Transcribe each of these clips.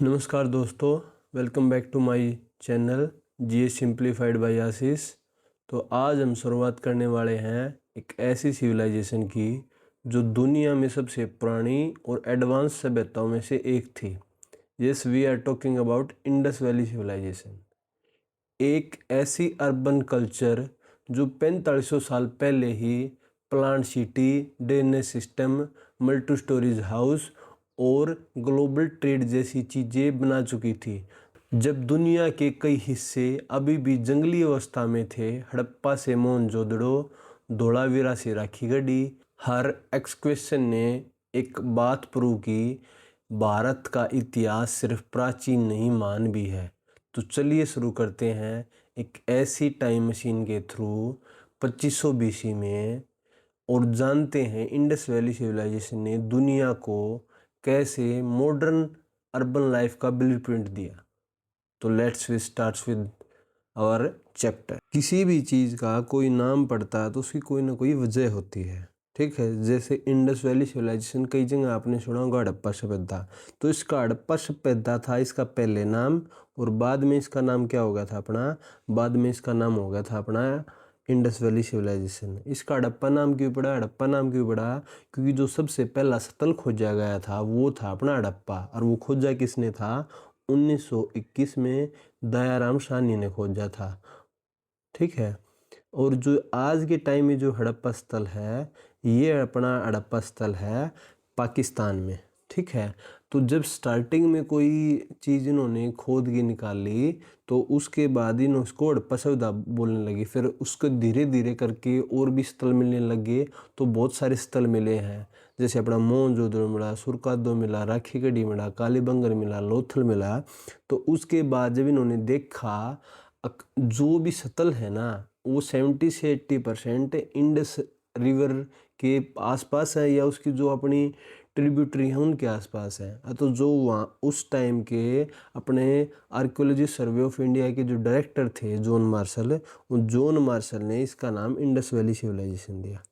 नमस्कार दोस्तों, welcome back to my channel GS simplified by Ashish. तो आज हम शुरुआत करने वाले हैं एक ऐसी सिविलाइजेशन की जो दुनिया में सबसे पुरानी और एडवांस सभ्यताओं में से एक थी। Yes, we are talking about Indus valley civilization. एक ऐसी अर्बन कल्चर जो 4500 साल पहले ही plant city, drainage system, multi storage house और ग्लोबल ट्रेड जैसी चीज़ें बना चुकी थी। जब दुनिया के कई हिस्से अभी भी जंगली अवस्था में थे, हड़प्पा से मोहनजोदड़ो, धोलावीरा से राखीगढ़ी, हर एक्सक्वेशन ने एक बात प्रूव की, भारत का इतिहास सिर्फ प्राचीन नहीं महान भी है। तो चलिए शुरू करते हैं एक ऐसी टाइम मशीन के थ्रू 2500 बीसी में और जानते हैं इंडस वैली सिविलाइजेशन ने दुनिया को कैसे मॉडर्न अर्बन लाइफ का ब्लूप्रिंट दिया। तो let's we start with our chapter. किसी भी चीज़ का कोई नाम पड़ता है तो उसकी कोई ना कोई वजह होती है, ठीक है। जैसे इंडस वैली सिविलाइजेशन, कई जगह आपने सुना होगा हड़प्पा सभ्यता। तो इसका हड़प्पा सभ्यता था इसका पहले नाम, और बाद में इसका नाम क्या हो गया था अपना, बाद में इसका नाम हो गया था अपना इंडस वैली सिविलाइजेशन। इसका हड़प्पा नाम क्यों पड़ा, हड़प्पा नाम क्यों पड़ा, क्योंकि जो सबसे पहला स्थल खोजा गया था वो था अपना हड़प्पा। और वो खोजा किसने था, 1921 में दयाराम साहनी ने खोजा था, ठीक है। और जो आज के टाइम में जो हड़प्पा स्थल है, ये अपना हड़प्पा स्थल है पाकिस्तान में, ठीक है। तो जब स्टार्टिंग में कोई चीज़ इन्होंने खोद के निकाली तो उसके बाद इन्होंने उसको हड़प्पा सभ्यता बोलने लगी। फिर उसको धीरे धीरे करके और भी स्थल मिलने लगे, तो बहुत सारे स्थल मिले हैं। जैसे अपना मोहनजोदड़ो मिला, सुरकादो मिला, राखीगढ़ी मिला, कालीबंगर मिला, लोथल मिला। तो उसके बाद जब इन्होंने देखा जो भी स्थल है ना, वो 70 से 80% इंडस रिवर के आसपास है या उसकी जो अपनी ट्रिब्यूटरी है उनके आसपास है। तो जो वहाँ उस टाइम के अपने आर्कियोलॉजी सर्वे ऑफ इंडिया के जो डायरेक्टर थे जॉन मार्शल, उन जॉन मार्शल ने इसका नाम इंडस वैली सिविलाइजेशन दिया,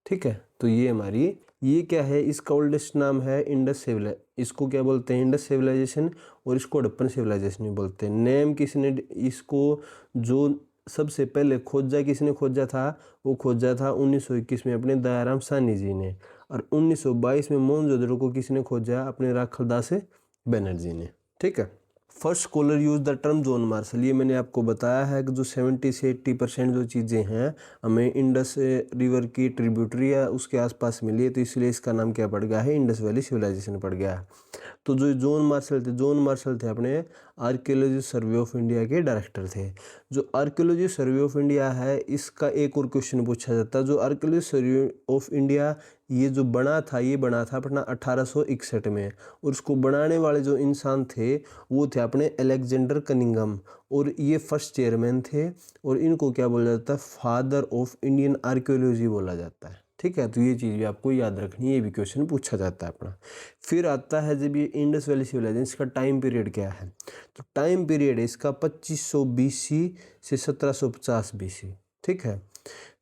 ठीक है। तो ये हमारी, ये क्या है, इसका ओल्डेस्ट नाम है इंडस सिविलाइजेशन। इसको क्या बोलते हैं, इंडस सिविलाइजेशन, और इसको हड़प्पन सिविलाइजेशन भी बोलते हैं। नेम किसने इसको, जो सबसे पहले खोजा किसने खोजा था, वो खोजा था 1921 में अपने दयाराम साहनी जी ने। और 1922 में मोहनजोदड़ो को किसने खोजा, अपने राखलदास बनर्जी ने, ठीक है। First scholar use the term John Marshall. ये मैंने आपको बताया है कि जो 70 से 80% जो चीज़ें हैं हमें इंडस रिवर की ट्रिब्यूटरी है उसके आसपास मिली है, तो इसलिए इसका नाम क्या पड़ गया है, इंडस वैली सिविलाइजेशन पड़ गया है। तो जो जॉन मार्शल थे, जॉन मार्शल थे अपने आर्कियोलॉजी सर्वे ऑफ इंडिया के डायरेक्टर थे। जो आर्कियोलॉजी सर्वे ऑफ इंडिया है, इसका एक और क्वेश्चन पूछा जाता है। जो आर्कियोलॉजी सर्वे ऑफ इंडिया ये जो बना था, ये बना था अपना 1861 में, और उसको बनाने वाले जो इंसान थे वो थे अपने अलेक्जेंडर कनिंघम, और ये फर्स्ट चेयरमैन थे। और इनको क्या बोला जाता है, फादर ऑफ इंडियन आर्कियोलॉजी बोला जाता है, ठीक है। तो ये चीज़ भी आपको याद रखनी है, ये भी क्वेश्चन पूछा जाता है अपना। फिर आता है जब ये इंडस वैली सिविलाइजेशन, इसका टाइम पीरियड क्या है, तो टाइम पीरियड है इसका 2500 बीसी से 1750 बीसी, ठीक है।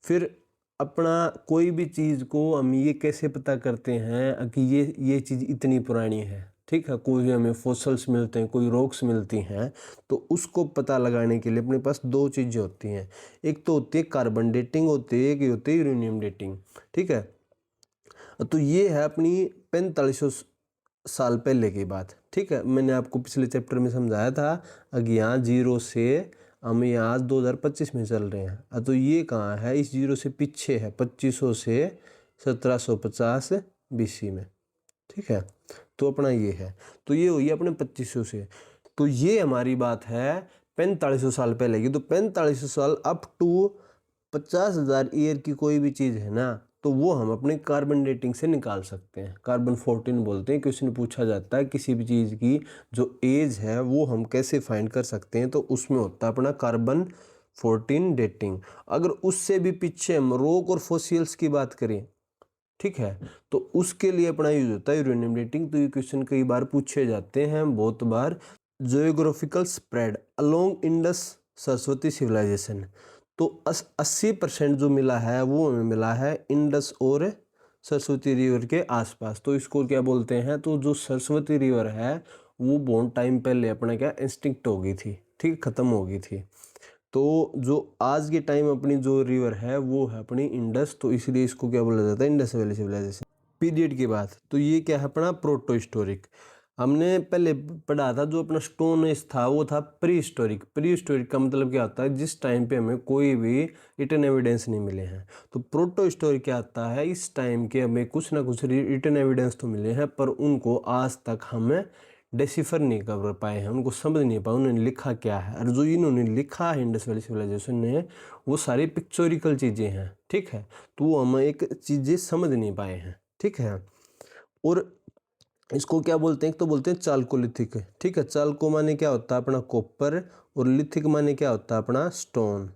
फिर अपना कोई भी चीज़ को हम ये कैसे पता करते हैं कि ये चीज़ इतनी पुरानी है, ठीक है। कोई हमें फॉसल्स मिलते हैं, कोई रॉक्स मिलती हैं, तो उसको पता लगाने के लिए अपने पास दो चीज़ें होती हैं। एक तो होती है कार्बन डेटिंग होती है, एक होती है यूरेनियम डेटिंग, ठीक है। तो ये है अपनी 4500 साल पहले की बात, ठीक है। मैंने आपको पिछले चैप्टर में समझाया था कि यहाँ जीरो से हम यहाँ 2025 में चल रहे हैं। तो ये कहाँ है, इस जीरो से पीछे है 2500 से 1750 बीसी में, ठीक है। तो अपना ये है, तो ये हुई अपने 2500 से। तो ये हमारी बात है 4500 साल पहले की। तो 4500 साल अप टू 50,000 ईयर की कोई भी चीज़ है ना, तो वो हम अपने कार्बन डेटिंग से निकाल सकते हैं। कार्बन 14 बोलते हैं। क्वेश्चन पूछा जाता है किसी भी चीज़ की जो एज है वो हम कैसे फाइंड कर सकते हैं, तो उसमें होता है अपना कार्बन 14 डेटिंग। अगर उससे भी पीछे हम रॉक और फॉसिल्स की बात करें, ठीक है, तो उसके लिए अपना यूज होता है यूरेनियम डेटिंग। तो ये क्वेश्चन कई बार पूछे जाते हैं, बहुत बार। Geographical spread along Indus Saraswati civilization, तो 80% जो मिला है वो हमें मिला है इंडस और सरस्वती रिवर के आसपास। तो इसको क्या बोलते हैं, तो जो सरस्वती रिवर है वो बहुत टाइम पहले अपना क्या इंस्टिंक्ट हो गई थी, ठीक, ख़त्म हो गई थी। तो जो आज के टाइम अपनी जो रिवर है वो है अपनी इंडस, तो इसलिए इसको क्या बोला जाता है, इंडस वैली सिविलाइजेशन पीरियड की बात। तो ये क्या है अपना प्रोटो हिस्टोरिक। हमने पहले पढ़ा था जो अपना स्टोन एज था वो था प्री हिस्टोरिक। प्री हिस्टोरिक का मतलब क्या होता है, जिस टाइम पे हमें कोई भी रिटन एविडेंस नहीं मिले हैं। तो प्रोटो हिस्टोरिक क्या आता है, इस टाइम के हमें कुछ ना कुछ रिटन एविडेंस तो मिले हैं पर उनको आज तक हमें डिसिफर नहीं कर पाए हैं, उनको समझ नहीं पाए उन्होंने लिखा क्या है। और जो इन्होंने लिखा है इंडस वैली सिविलाइजेशन ने वो सारी पिक्चोरिकल चीज़ें हैं, ठीक है। तो वो हम एक चीज़ें समझ नहीं पाए हैं, ठीक है। और इसको क्या बोलते हैं, एक तो बोलते हैं चाल्कोलिथिक, ठीक है। चाल्को माने क्या होता है अपना कॉपर, और लिथिक माने क्या होता है अपना स्टोन,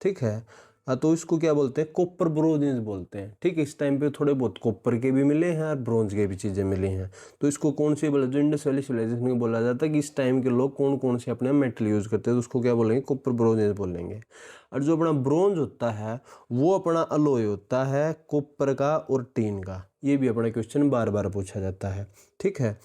ठीक है। हाँ, तो इसको क्या बोलते हैं, कॉपर ब्रोंज बोलते हैं, ठीक है। इस टाइम पे थोड़े बहुत कॉपर के भी मिले हैं और ब्रोंज के भी चीज़ें मिली हैं। तो इसको कौन सी बोला, जो इंडस वैली सिविलाइजेशन में बोला जाता है कि इस टाइम के लोग कौन कौन से अपने मेटल यूज़ करते हैं, तो उसको क्या बोलेंगे, कॉपर ब्रोंज बोलेंगे। और जो अपना ब्रोंज होता है वो अपना अलॉय होता है कॉपर का और टीन का। ये भी अपना क्वेश्चन बार बार पूछा जाता है, ठीक है।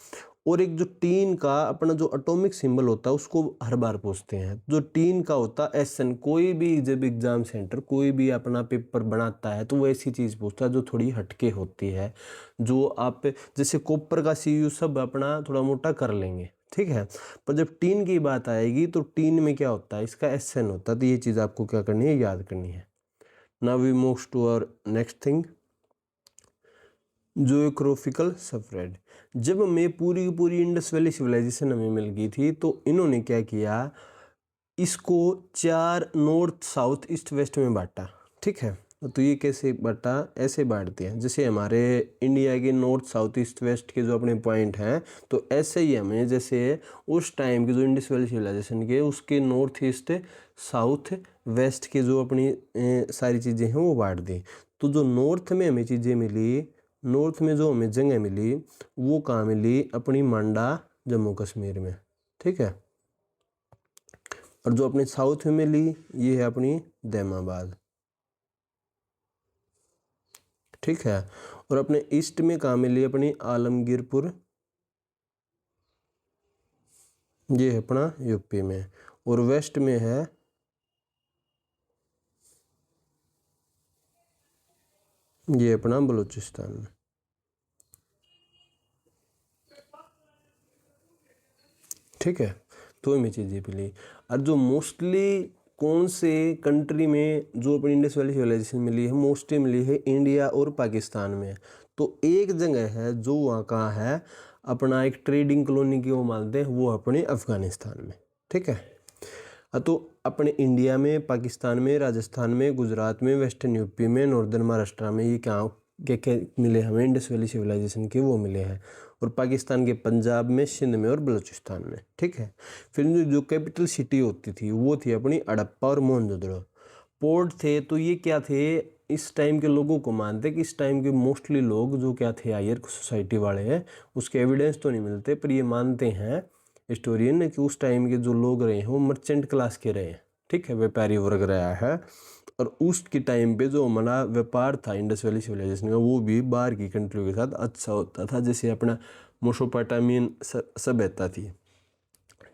और एक जो टीन का अपना जो एटॉमिक सिंबल होता है उसको हर बार पूछते हैं। जो टीन का होता है एसएन, कोई भी जब एग्जाम सेंटर कोई भी अपना पेपर बनाता है तो वो ऐसी चीज़ पूछता है जो थोड़ी हटके होती है, जो आप जैसे कॉपर का सीयू सब अपना थोड़ा मोटा कर लेंगे, ठीक है। पर जब टीन की बात आएगी तो टीन में क्या होता है, इसका एसएन होता है। तो ये चीज़ आपको क्या करनी है, याद करनी है। Now we move to our next thing, geographical spread. जब हमें पूरी की पूरी इंडस वैली सिविलाइजेशन हमें मिल गई थी तो इन्होंने क्या किया, इसको 4 नॉर्थ साउथ ईस्ट वेस्ट में बांटा, ठीक है। तो ये कैसे बांटा, ऐसे बांटते हैं जैसे हमारे इंडिया के नॉर्थ साउथ ईस्ट वेस्ट के जो अपने पॉइंट हैं, तो ऐसे ही हमें जैसे उस टाइम के जो इंडस वैली सिविलाइजेशन के उसके नॉर्थ ईस्ट साउथ वेस्ट के जो अपनी सारी चीज़ें हैं वो बांट दी। तो जो नॉर्थ में हमें चीज़ें मिली, नॉर्थ में जो हमें जगह मिली वो कहाँ मिली, अपनी मांडा जम्मू कश्मीर में, ठीक है। और जो अपने साउथ में मिली ये है अपनी दैमाबाद, ठीक है। और अपने ईस्ट में कहाँ मिली, अपनी आलमगीरपुर, ये है अपना यूपी में। और वेस्ट में है ये अपना बलूचिस्तान में, ठीक है। तो हमें चीज़ें मिली। और जो मोस्टली कौन से कंट्री में जो अपनी इंडस वैली सिविलाइजेशन मिली है, मोस्टली मिली है इंडिया और पाकिस्तान में। तो एक जगह है जो वहाँ का है अपना एक ट्रेडिंग कॉलोनी की वो मानते हैं, वो अपने अफगानिस्तान में, ठीक है। तो अपने इंडिया में, पाकिस्तान में, राजस्थान में, गुजरात में, वेस्टर्न यूपी में, नॉर्दर्न महाराष्ट्र में, ये क्या क्या मिले हमें इंडस वैली सिविलाइजेशन के, वो मिले हैं। और पाकिस्तान के पंजाब में, सिंध में और बलूचिस्तान में, ठीक है। फिर जो कैपिटल सिटी होती थी वो थी अपनी हड़प्पा और मोहनजोदड़ो। पोर्ट थे तो ये क्या थे, इस टाइम के लोगों को मानते कि इस टाइम के मोस्टली लोग जो क्या थे, हायर सोसाइटी वाले हैं। उसके एविडेंस तो नहीं मिलते पर ये मानते हैं हिस्टोरियन ने कि उस टाइम के जो लोग रहे हैं वो मर्चेंट क्लास के रहे हैं, ठीक है, व्यापारी वर्ग रहा है। और उस के टाइम पे जो हमारा व्यापार था इंडस वैली सिविलाइजेशन का वो भी बाहर की कंट्रियों के साथ अच्छा होता था, जैसे अपना मेसोपोटामियन सभ्यता थी,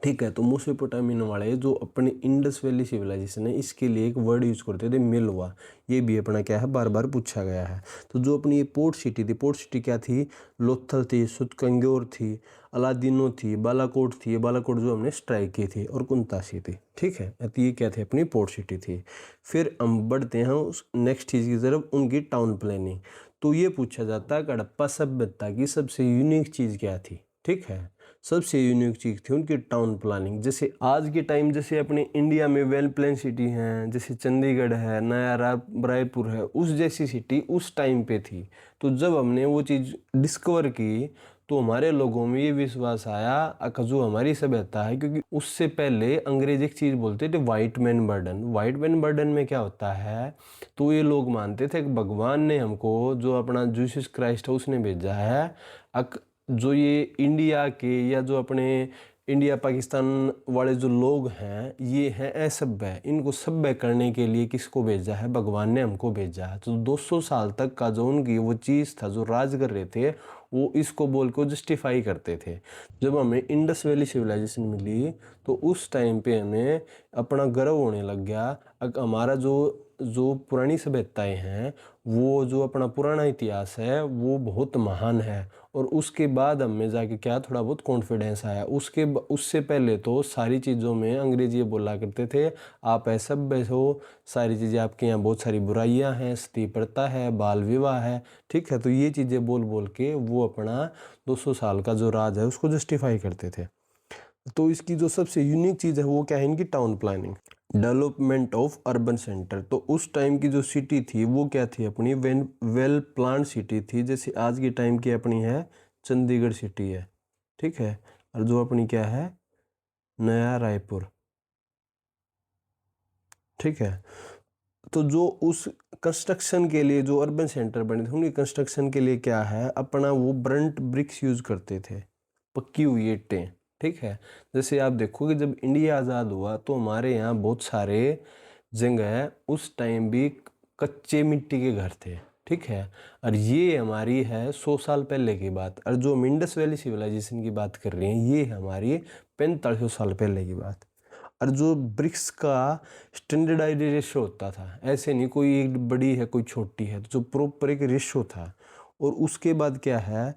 ठीक है। तो मेसोपोटामियन वाले जो अपने इंडस वैली सिविलाइजेशन है इसके लिए एक वर्ड यूज करते थे, मिलवा। ये भी अपना क्या है, बार बार पूछा गया है। तो जो अपनी ये पोर्ट सिटी थी, पोर्ट सिटी क्या थी, लोथल थी, सुतकंग्योर थी, अलादीनो थी, बालाकोट थी, बालाकोट जो हमने स्ट्राइक की थी, और कुंतासी थी, ठीक है। तो ये क्या थे, अपनी पोर्ट सिटी थी। फिर हम बढ़ते हैं उस नेक्स्ट चीज़ की तरफ, उनकी टाउन प्लानिंग। तो ये पूछा जाता है हड़प्पा सभ्यता की सबसे यूनिक चीज़ क्या थी, ठीक है। सबसे यूनिक चीज़ थी उनकी टाउन प्लानिंग। जैसे आज के टाइम जैसे अपने इंडिया में वेल प्लान सिटी हैं, जैसे चंडीगढ़ है, नया रायपुर है, उस जैसी सिटी उस टाइम पे थी। तो जब हमने वो चीज़ डिस्कवर की तो हमारे लोगों में ये विश्वास आया कि जो हमारी सभ्यता है, क्योंकि उससे पहले अंग्रेज एक चीज़ बोलते थे, white man burden. White man burden में क्या होता है, तो ये लोग मानते थे कि भगवान ने हमको जो अपना जीसस क्राइस्ट है उसने भेजा है। जो ये इंडिया के या जो अपने इंडिया पाकिस्तान वाले जो लोग हैं ये हैं असभ्य, इनको सभ्य करने के लिए किसको भेजा है? भगवान ने हमको भेजा है। तो 200 साल तक का जो उनकी वो चीज़ था जो राज कर रहे थे, वो इसको बोल को जस्टिफाई करते थे। जब हमें इंडस वैली सिविलाइजेशन मिली तो उस टाइम पे हमें अपना गर्व होने लग गया। हमारा जो जो पुरानी सभ्यताएं हैं, वो जो अपना पुराना इतिहास है वो बहुत महान है। और उसके बाद हमें जाके क्या थोड़ा बहुत कॉन्फिडेंस आया। उससे पहले तो सारी चीज़ों में अंग्रेजी बोला करते थे, आप असभ्य हो, सारी चीज़ें आपके यहाँ बहुत सारी बुराइयां हैं, सती प्रथा है, बाल विवाह है, ठीक है। तो ये चीज़ें बोल बोल के वो अपना 200 साल का जो राज है उसको जस्टिफाई करते थे। तो इसकी जो सबसे यूनिक चीज़ है वो क्या है? इनकी town planning, development of urban centre. तो उस टाइम की जो सिटी थी वो क्या थी? अपनी वेल प्लान सिटी थी। जैसे आज की टाइम की अपनी है चंडीगढ़ सिटी है, ठीक है। और जो अपनी क्या है? नया रायपुर, ठीक है। तो जो उस कंस्ट्रक्शन के लिए जो अर्बन सेंटर बने थे उनकी कंस्ट्रक्शन के लिए क्या है? अपना वो ब्रंट ब्रिक्स यूज करते थे, पक्की हुई ईंटें, ठीक है। जैसे आप देखो कि जब इंडिया आज़ाद हुआ तो हमारे यहाँ बहुत सारे जगह उस टाइम भी कच्चे मिट्टी के घर थे, ठीक है। और ये हमारी है 100 साल पहले की बात। और जो इंडस वैली सिविलाइजेशन की बात कर रही हैं ये हमारी 4500 साल पहले की बात। और जो ब्रिक्स का स्टैंडर्डाइज रेशो होता था, ऐसे नहीं कोई एक बड़ी है कोई छोटी है, तो जो प्रॉपर एक रेशो था। और उसके बाद क्या है?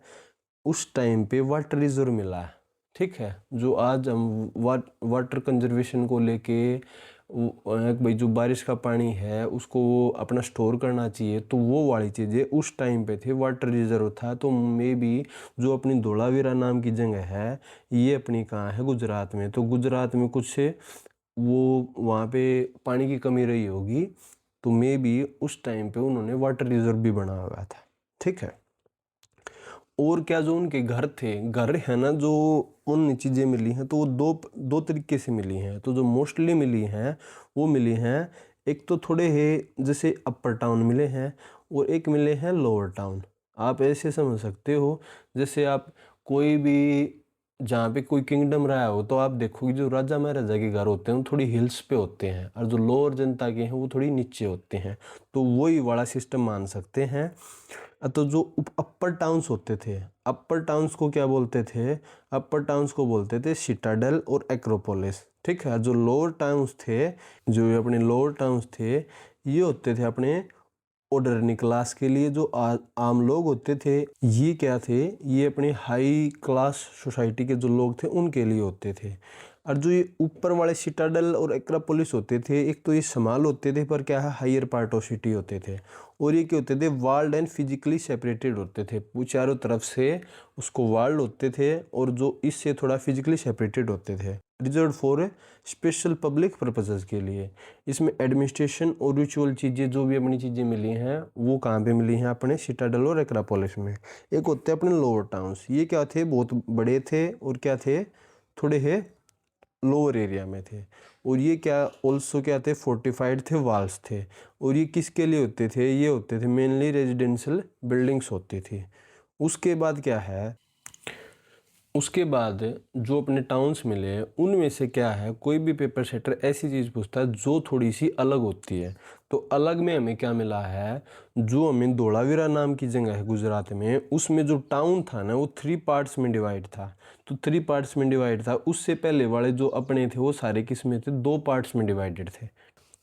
उस टाइम पे वाटर रिजर्व मिला है, ठीक है। जो आज हम वाटर कंजर्वेशन को लेके भाई जो बारिश का पानी है उसको अपना स्टोर करना चाहिए, तो वो वाली चीज़ें उस टाइम पे थे, वाटर रिजर्व था। तो मे बी जो अपनी धोलावीरा नाम की जगह है ये अपनी कहाँ है? गुजरात में। तो गुजरात में कुछ से वो वहाँ पे पानी की कमी रही होगी, तो मे बी उस टाइम पे उन्होंने वाटर रिजर्व भी बनाया हुआ था, ठीक है। और क्या जो उनके घर थे, घर है ना, जो उन चीज़ें मिली हैं तो वो दो दो तरीके से मिली हैं। तो जो मोस्टली मिली हैं वो मिली हैं, एक तो थोड़े है जैसे अपर टाउन मिले हैं और एक मिले हैं लोअर टाउन। आप ऐसे समझ सकते हो जैसे आप कोई भी जहाँ पे कोई किंगडम रहा हो तो आप देखोगे जो राजा महाराजा के घर होते हैं वो थोड़ी हिल्स पे होते हैं और जो लोअर जनता के हैं वो थोड़ी नीचे होते हैं। तो वही वाला सिस्टम मान सकते हैं। तो जो अपर टाउन्स होते थे, अपर टाउन्स को क्या बोलते थे? अपर टाउन्स को बोलते थे सिटाडेल और एक्रोपोलिस, ठीक है। जो लोअर टाउन्स थे, जो अपने लोअर टाउन्स थे, ये होते थे अपने ऑर्डरनी क्लास के लिए। जो आम लोग होते थे ये क्या थे? ये अपने हाई क्लास सोसाइटी के जो लोग थे उनके लिए होते थे। और जो ये ऊपर वाले सिटाडल और एक्रोपोलिस होते थे, एक तो ये समाल होते थे पर क्या है हायर पार्ट ऑफ सिटी होते थे। और ये क्या होते थे? वाल्ड एंड फिजिकली सेपरेटेड होते थे। वो चारों तरफ से उसको वाल्ड होते थे और जो इससे थोड़ा फिजिकली सेपरेटेड होते थे, reserve for special public purposes के लिए। इसमें एडमिनिस्ट्रेशन और रिचुअल चीज़ें जो भी अपनी चीज़ें मिली हैं वो कहाँ पे मिली हैं? अपने सिटाडल और एक्रोपोलिस में। एक होते हैं अपने लोअर टाउन्स, ये क्या थे? बहुत बड़े थे और क्या थे? थोड़े है लोअर एरिया में थे। और ये क्या ऑल्सो क्या थे? फोर्टिफाइड थे, वाल्स थे। और ये किसके लिए होते थे? ये होते थे मेनली रेजिडेंशियल बिल्डिंग्स होती थी। उसके बाद क्या है? उसके बाद जो अपने टाउन्स मिले उनमें से क्या है? कोई भी पेपर सेटर ऐसी चीज़ पूछता है जो थोड़ी सी अलग होती है। तो अलग में हमें क्या मिला है? जो हमें धोलावीरा नाम की जगह है गुजरात में, उसमें जो टाउन था ना वो 3 पार्ट्स में डिवाइड था। तो 3 पार्ट्स में डिवाइड था। उससे पहले वाले जो अपने थे वो सारे किस में थे? 2 पार्ट्स में डिवाइडेड थे।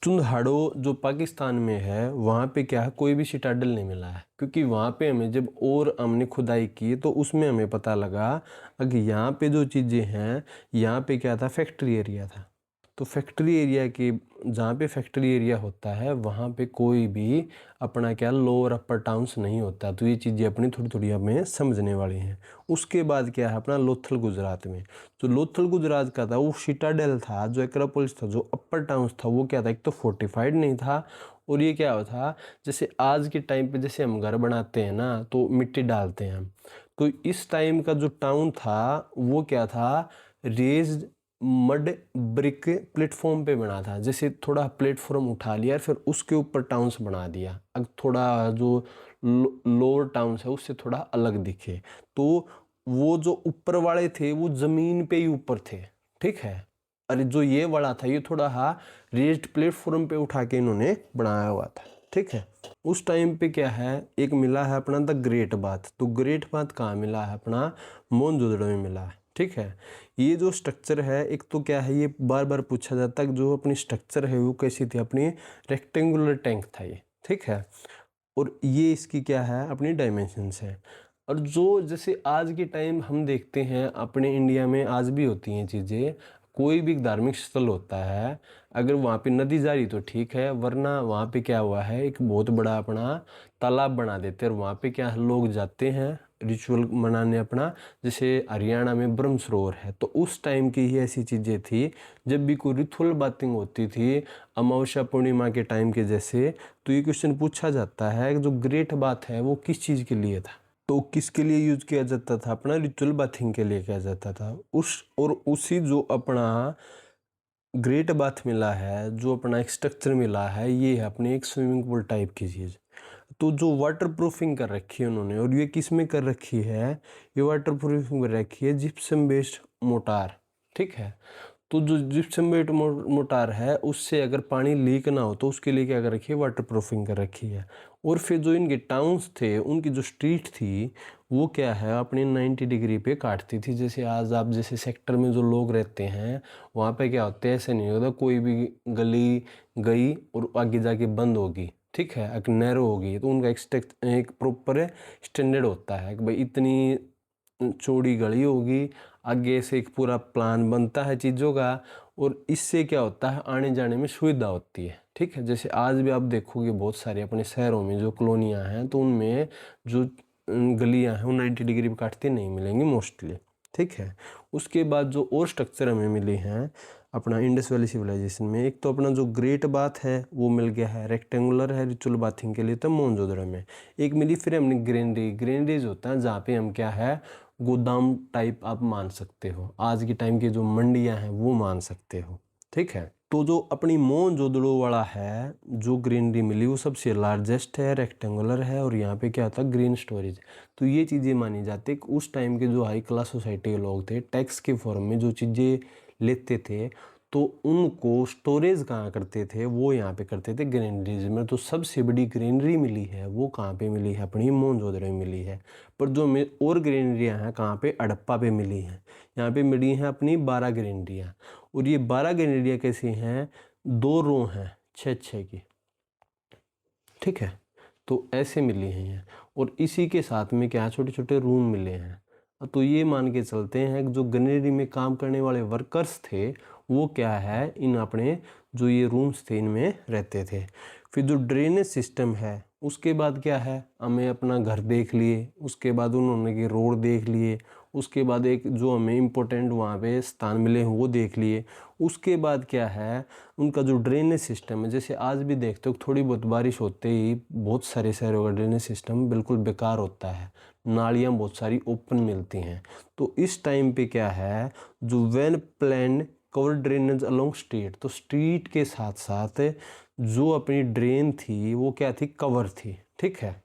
चुंदहाड़ो जो पाकिस्तान में है वहाँ पे क्या है? कोई भी सिटाडल नहीं मिला है, क्योंकि वहाँ पे हमें जब और हमने खुदाई की तो उसमें हमें पता लगा कि यहाँ पे जो चीज़ें हैं, यहाँ पे क्या था? फैक्ट्री एरिया था। तो फैक्ट्री एरिया के जहाँ पे फैक्ट्री एरिया होता है वहाँ पे कोई भी अपना क्या लोअर अपर टाउन्स नहीं होता। तो ये चीज़ें अपनी थोड़ी थोड़ी हमें समझने वाली हैं। उसके बाद क्या है? अपना लोथल गुजरात में, जो लोथल गुजरात का था वो सिटाडेल था, जो एक्रोपोलिस था, जो अपर टाउन्स था वो क्या था? एक तो फोर्टिफाइड नहीं था और ये क्या था? जैसे आज के टाइम पे जैसे हम घर बनाते हैं ना तो मिट्टी डालते हैं हम, तो इस टाइम का जो टाउन था वो क्या था? रेज्ड मड ब्रिक प्लेटफॉर्म पे बना था। जैसे थोड़ा प्लेटफॉर्म उठा लिया फिर उसके ऊपर टाउन्स बना दिया, अब थोड़ा जो लोअर टाउन्स है उससे थोड़ा अलग दिखे। तो वो जो ऊपर वाले थे वो जमीन पे ही ऊपर थे, ठीक है। अरे जो ये वाला था ये थोड़ा रेज्ड प्लेटफॉर्म पे उठा के इन्होंने बनाया हुआ था, ठीक है। उस टाइम पे क्या है, एक मिला है अपना द ग्रेट बाथ। तो ग्रेट बाथ कहाँ मिला है, अपना मोहनजोदड़ो में मिला है, ठीक है। ये जो स्ट्रक्चर है, एक तो क्या है, ये बार बार पूछा जाता है कि जो अपनी स्ट्रक्चर है वो कैसी थी, अपनी रेक्टेंगुलर टैंक था ये, ठीक है। और ये इसकी क्या है, अपनी डायमेंशंस है। और जो जैसे आज के टाइम हम देखते हैं अपने इंडिया में आज भी होती हैं चीज़ें, कोई भी धार्मिक स्थल होता है, अगर वहाँ पे नदी जा रही तो ठीक है, वरना वहाँ पे क्या हुआ है, एक बहुत बड़ा अपना तालाब बना देते हैं और वहाँ पे क्या है, लोग जाते हैं रिचुअल मनाने अपना। जैसे हरियाणा में ब्रह्म सरोवर है, तो उस टाइम की ही ऐसी चीज़ें थी, जब भी कोई रिचुअल बातिंग होती थी अमावस्या पूर्णिमा के टाइम के जैसे, तो ये क्वेश्चन पूछा जाता है कि जो ग्रेट बात है वो किस चीज़ के लिए था। तो किसके लिए यूज किया जाता था, अपना रिचुअल बाथिंग के लिए किया जाता था। उसी जो अपना ग्रेट बाथ मिला है, जो अपना एक स्ट्रक्चर मिला है, ये है अपने एक स्विमिंग पूल टाइप की चीज़। तो जो वाटर प्रूफिंग कर रखी है उन्होंने, और ये किस में कर रखी है, ये वाटर प्रूफिंग कर रखी है जिप्सम बेस्ड मोटार, ठीक है। तो जो जिप्सम बेस्ड मोटार है, उससे अगर पानी लीक ना हो तो उसके लिए क्या कर रखी है, वाटर प्रूफिंग कर रखी है। और फिर जो इनके टाउन्स थे, उनकी जो स्ट्रीट थी वो क्या है, अपनी 90 डिग्री पे काटती थी। जैसे आज आप जैसे सेक्टर में जो लोग रहते हैं वहाँ पे क्या होता है, ऐसे नहीं होता, कोई भी गली गई और आगे जाके बंद होगी, ठीक है, एक नैरो होगी, तो उनका एक प्रॉपर स्टैंडर्ड होता है कि भाई इतनी चौड़ी गली होगी, आगे से एक पूरा प्लान बनता है चीज़ों का, और इससे क्या होता है, आने जाने में सुविधा होती है, ठीक है। जैसे आज भी आप देखोगे बहुत सारे अपने शहरों में जो कॉलोनियाँ हैं, तो उनमें जो गलियाँ हैं वो 90 डिग्री पे काटती नहीं मिलेंगी मोस्टली, ठीक है। उसके बाद जो और स्ट्रक्चर हमें मिली हैं अपना इंडस वैली सिविलाइजेशन में, एक तो अपना जो ग्रेट बाथ है वो मिल गया है, रेक्टेंगुलर है रिचुअल बाथिंग के लिए, तो मोहनजोदड़ो में। एक मिली फिर हमने ग्रेनरी। ग्रेनरीज होता है जहाँ पे हम क्या है, गोदाम टाइप आप मान सकते हो, आज के टाइम की जो मंडियाँ हैं वो मान सकते हो, ठीक है। तो जो अपनी मोहनजोदड़ो वाला है, जो ग्रीनरी मिली वो सबसे लार्जेस्ट है, रेक्टेंगुलर है, और यहाँ पे क्या होता है, ग्रीन स्टोरेज। तो ये चीज़ें मानी जाती है कि उस टाइम के जो हाई क्लास सोसाइटी के लोग थे, टैक्स के फॉर्म में जो चीज़ें लेते थे, तो उनको स्टोरेज कहाँ करते थे, वो यहाँ पे करते थे ग्रेनरीज में। तो सबसे बड़ी ग्रेनरी मिली है वो कहाँ पे मिली है, अपनी मोहनजोदड़ो में मिली है। पर जो और ग्रेनरियाँ हैं कहाँ पे, हड़प्पा पे मिली हैं। यहाँ पे मिली हैं अपनी 12 ग्रेनरियाँ, और ये 12 ग्रेनरियाँ कैसी हैं, 2 रो हैं 6-6 की, ठीक है। तो ऐसे मिली हैं ये, और इसी के साथ में क्या छोटे छोटे रूम मिले हैं। तो ये मान के चलते हैं कि जो ग्रेनरी में काम करने वाले वर्कर्स थे वो क्या है, इन अपने जो ये रूम्स थे इनमें रहते थे। फिर जो ड्रेनेज सिस्टम है, उसके बाद क्या है, हमें अपना घर देख लिए, उसके बाद उन्होंने के रोड देख लिए, उसके बाद एक जो हमें इम्पोर्टेंट वहाँ पे स्थान मिले हैं वो देख लिए। उसके बाद क्या है, उनका जो ड्रेनेज सिस्टम है, जैसे आज भी देखते हो थोड़ी बहुत बारिश होते ही बहुत सारे शहरों का ड्रेनेज सिस्टम बिल्कुल बेकार होता है, नालियाँ बहुत सारी ओपन मिलती हैं। तो इस टाइम पे क्या है, जो well planned cover drainage along street, तो स्ट्रीट के साथ साथ जो अपनी ड्रेन थी वो क्या थी, कवर थी, ठीक है।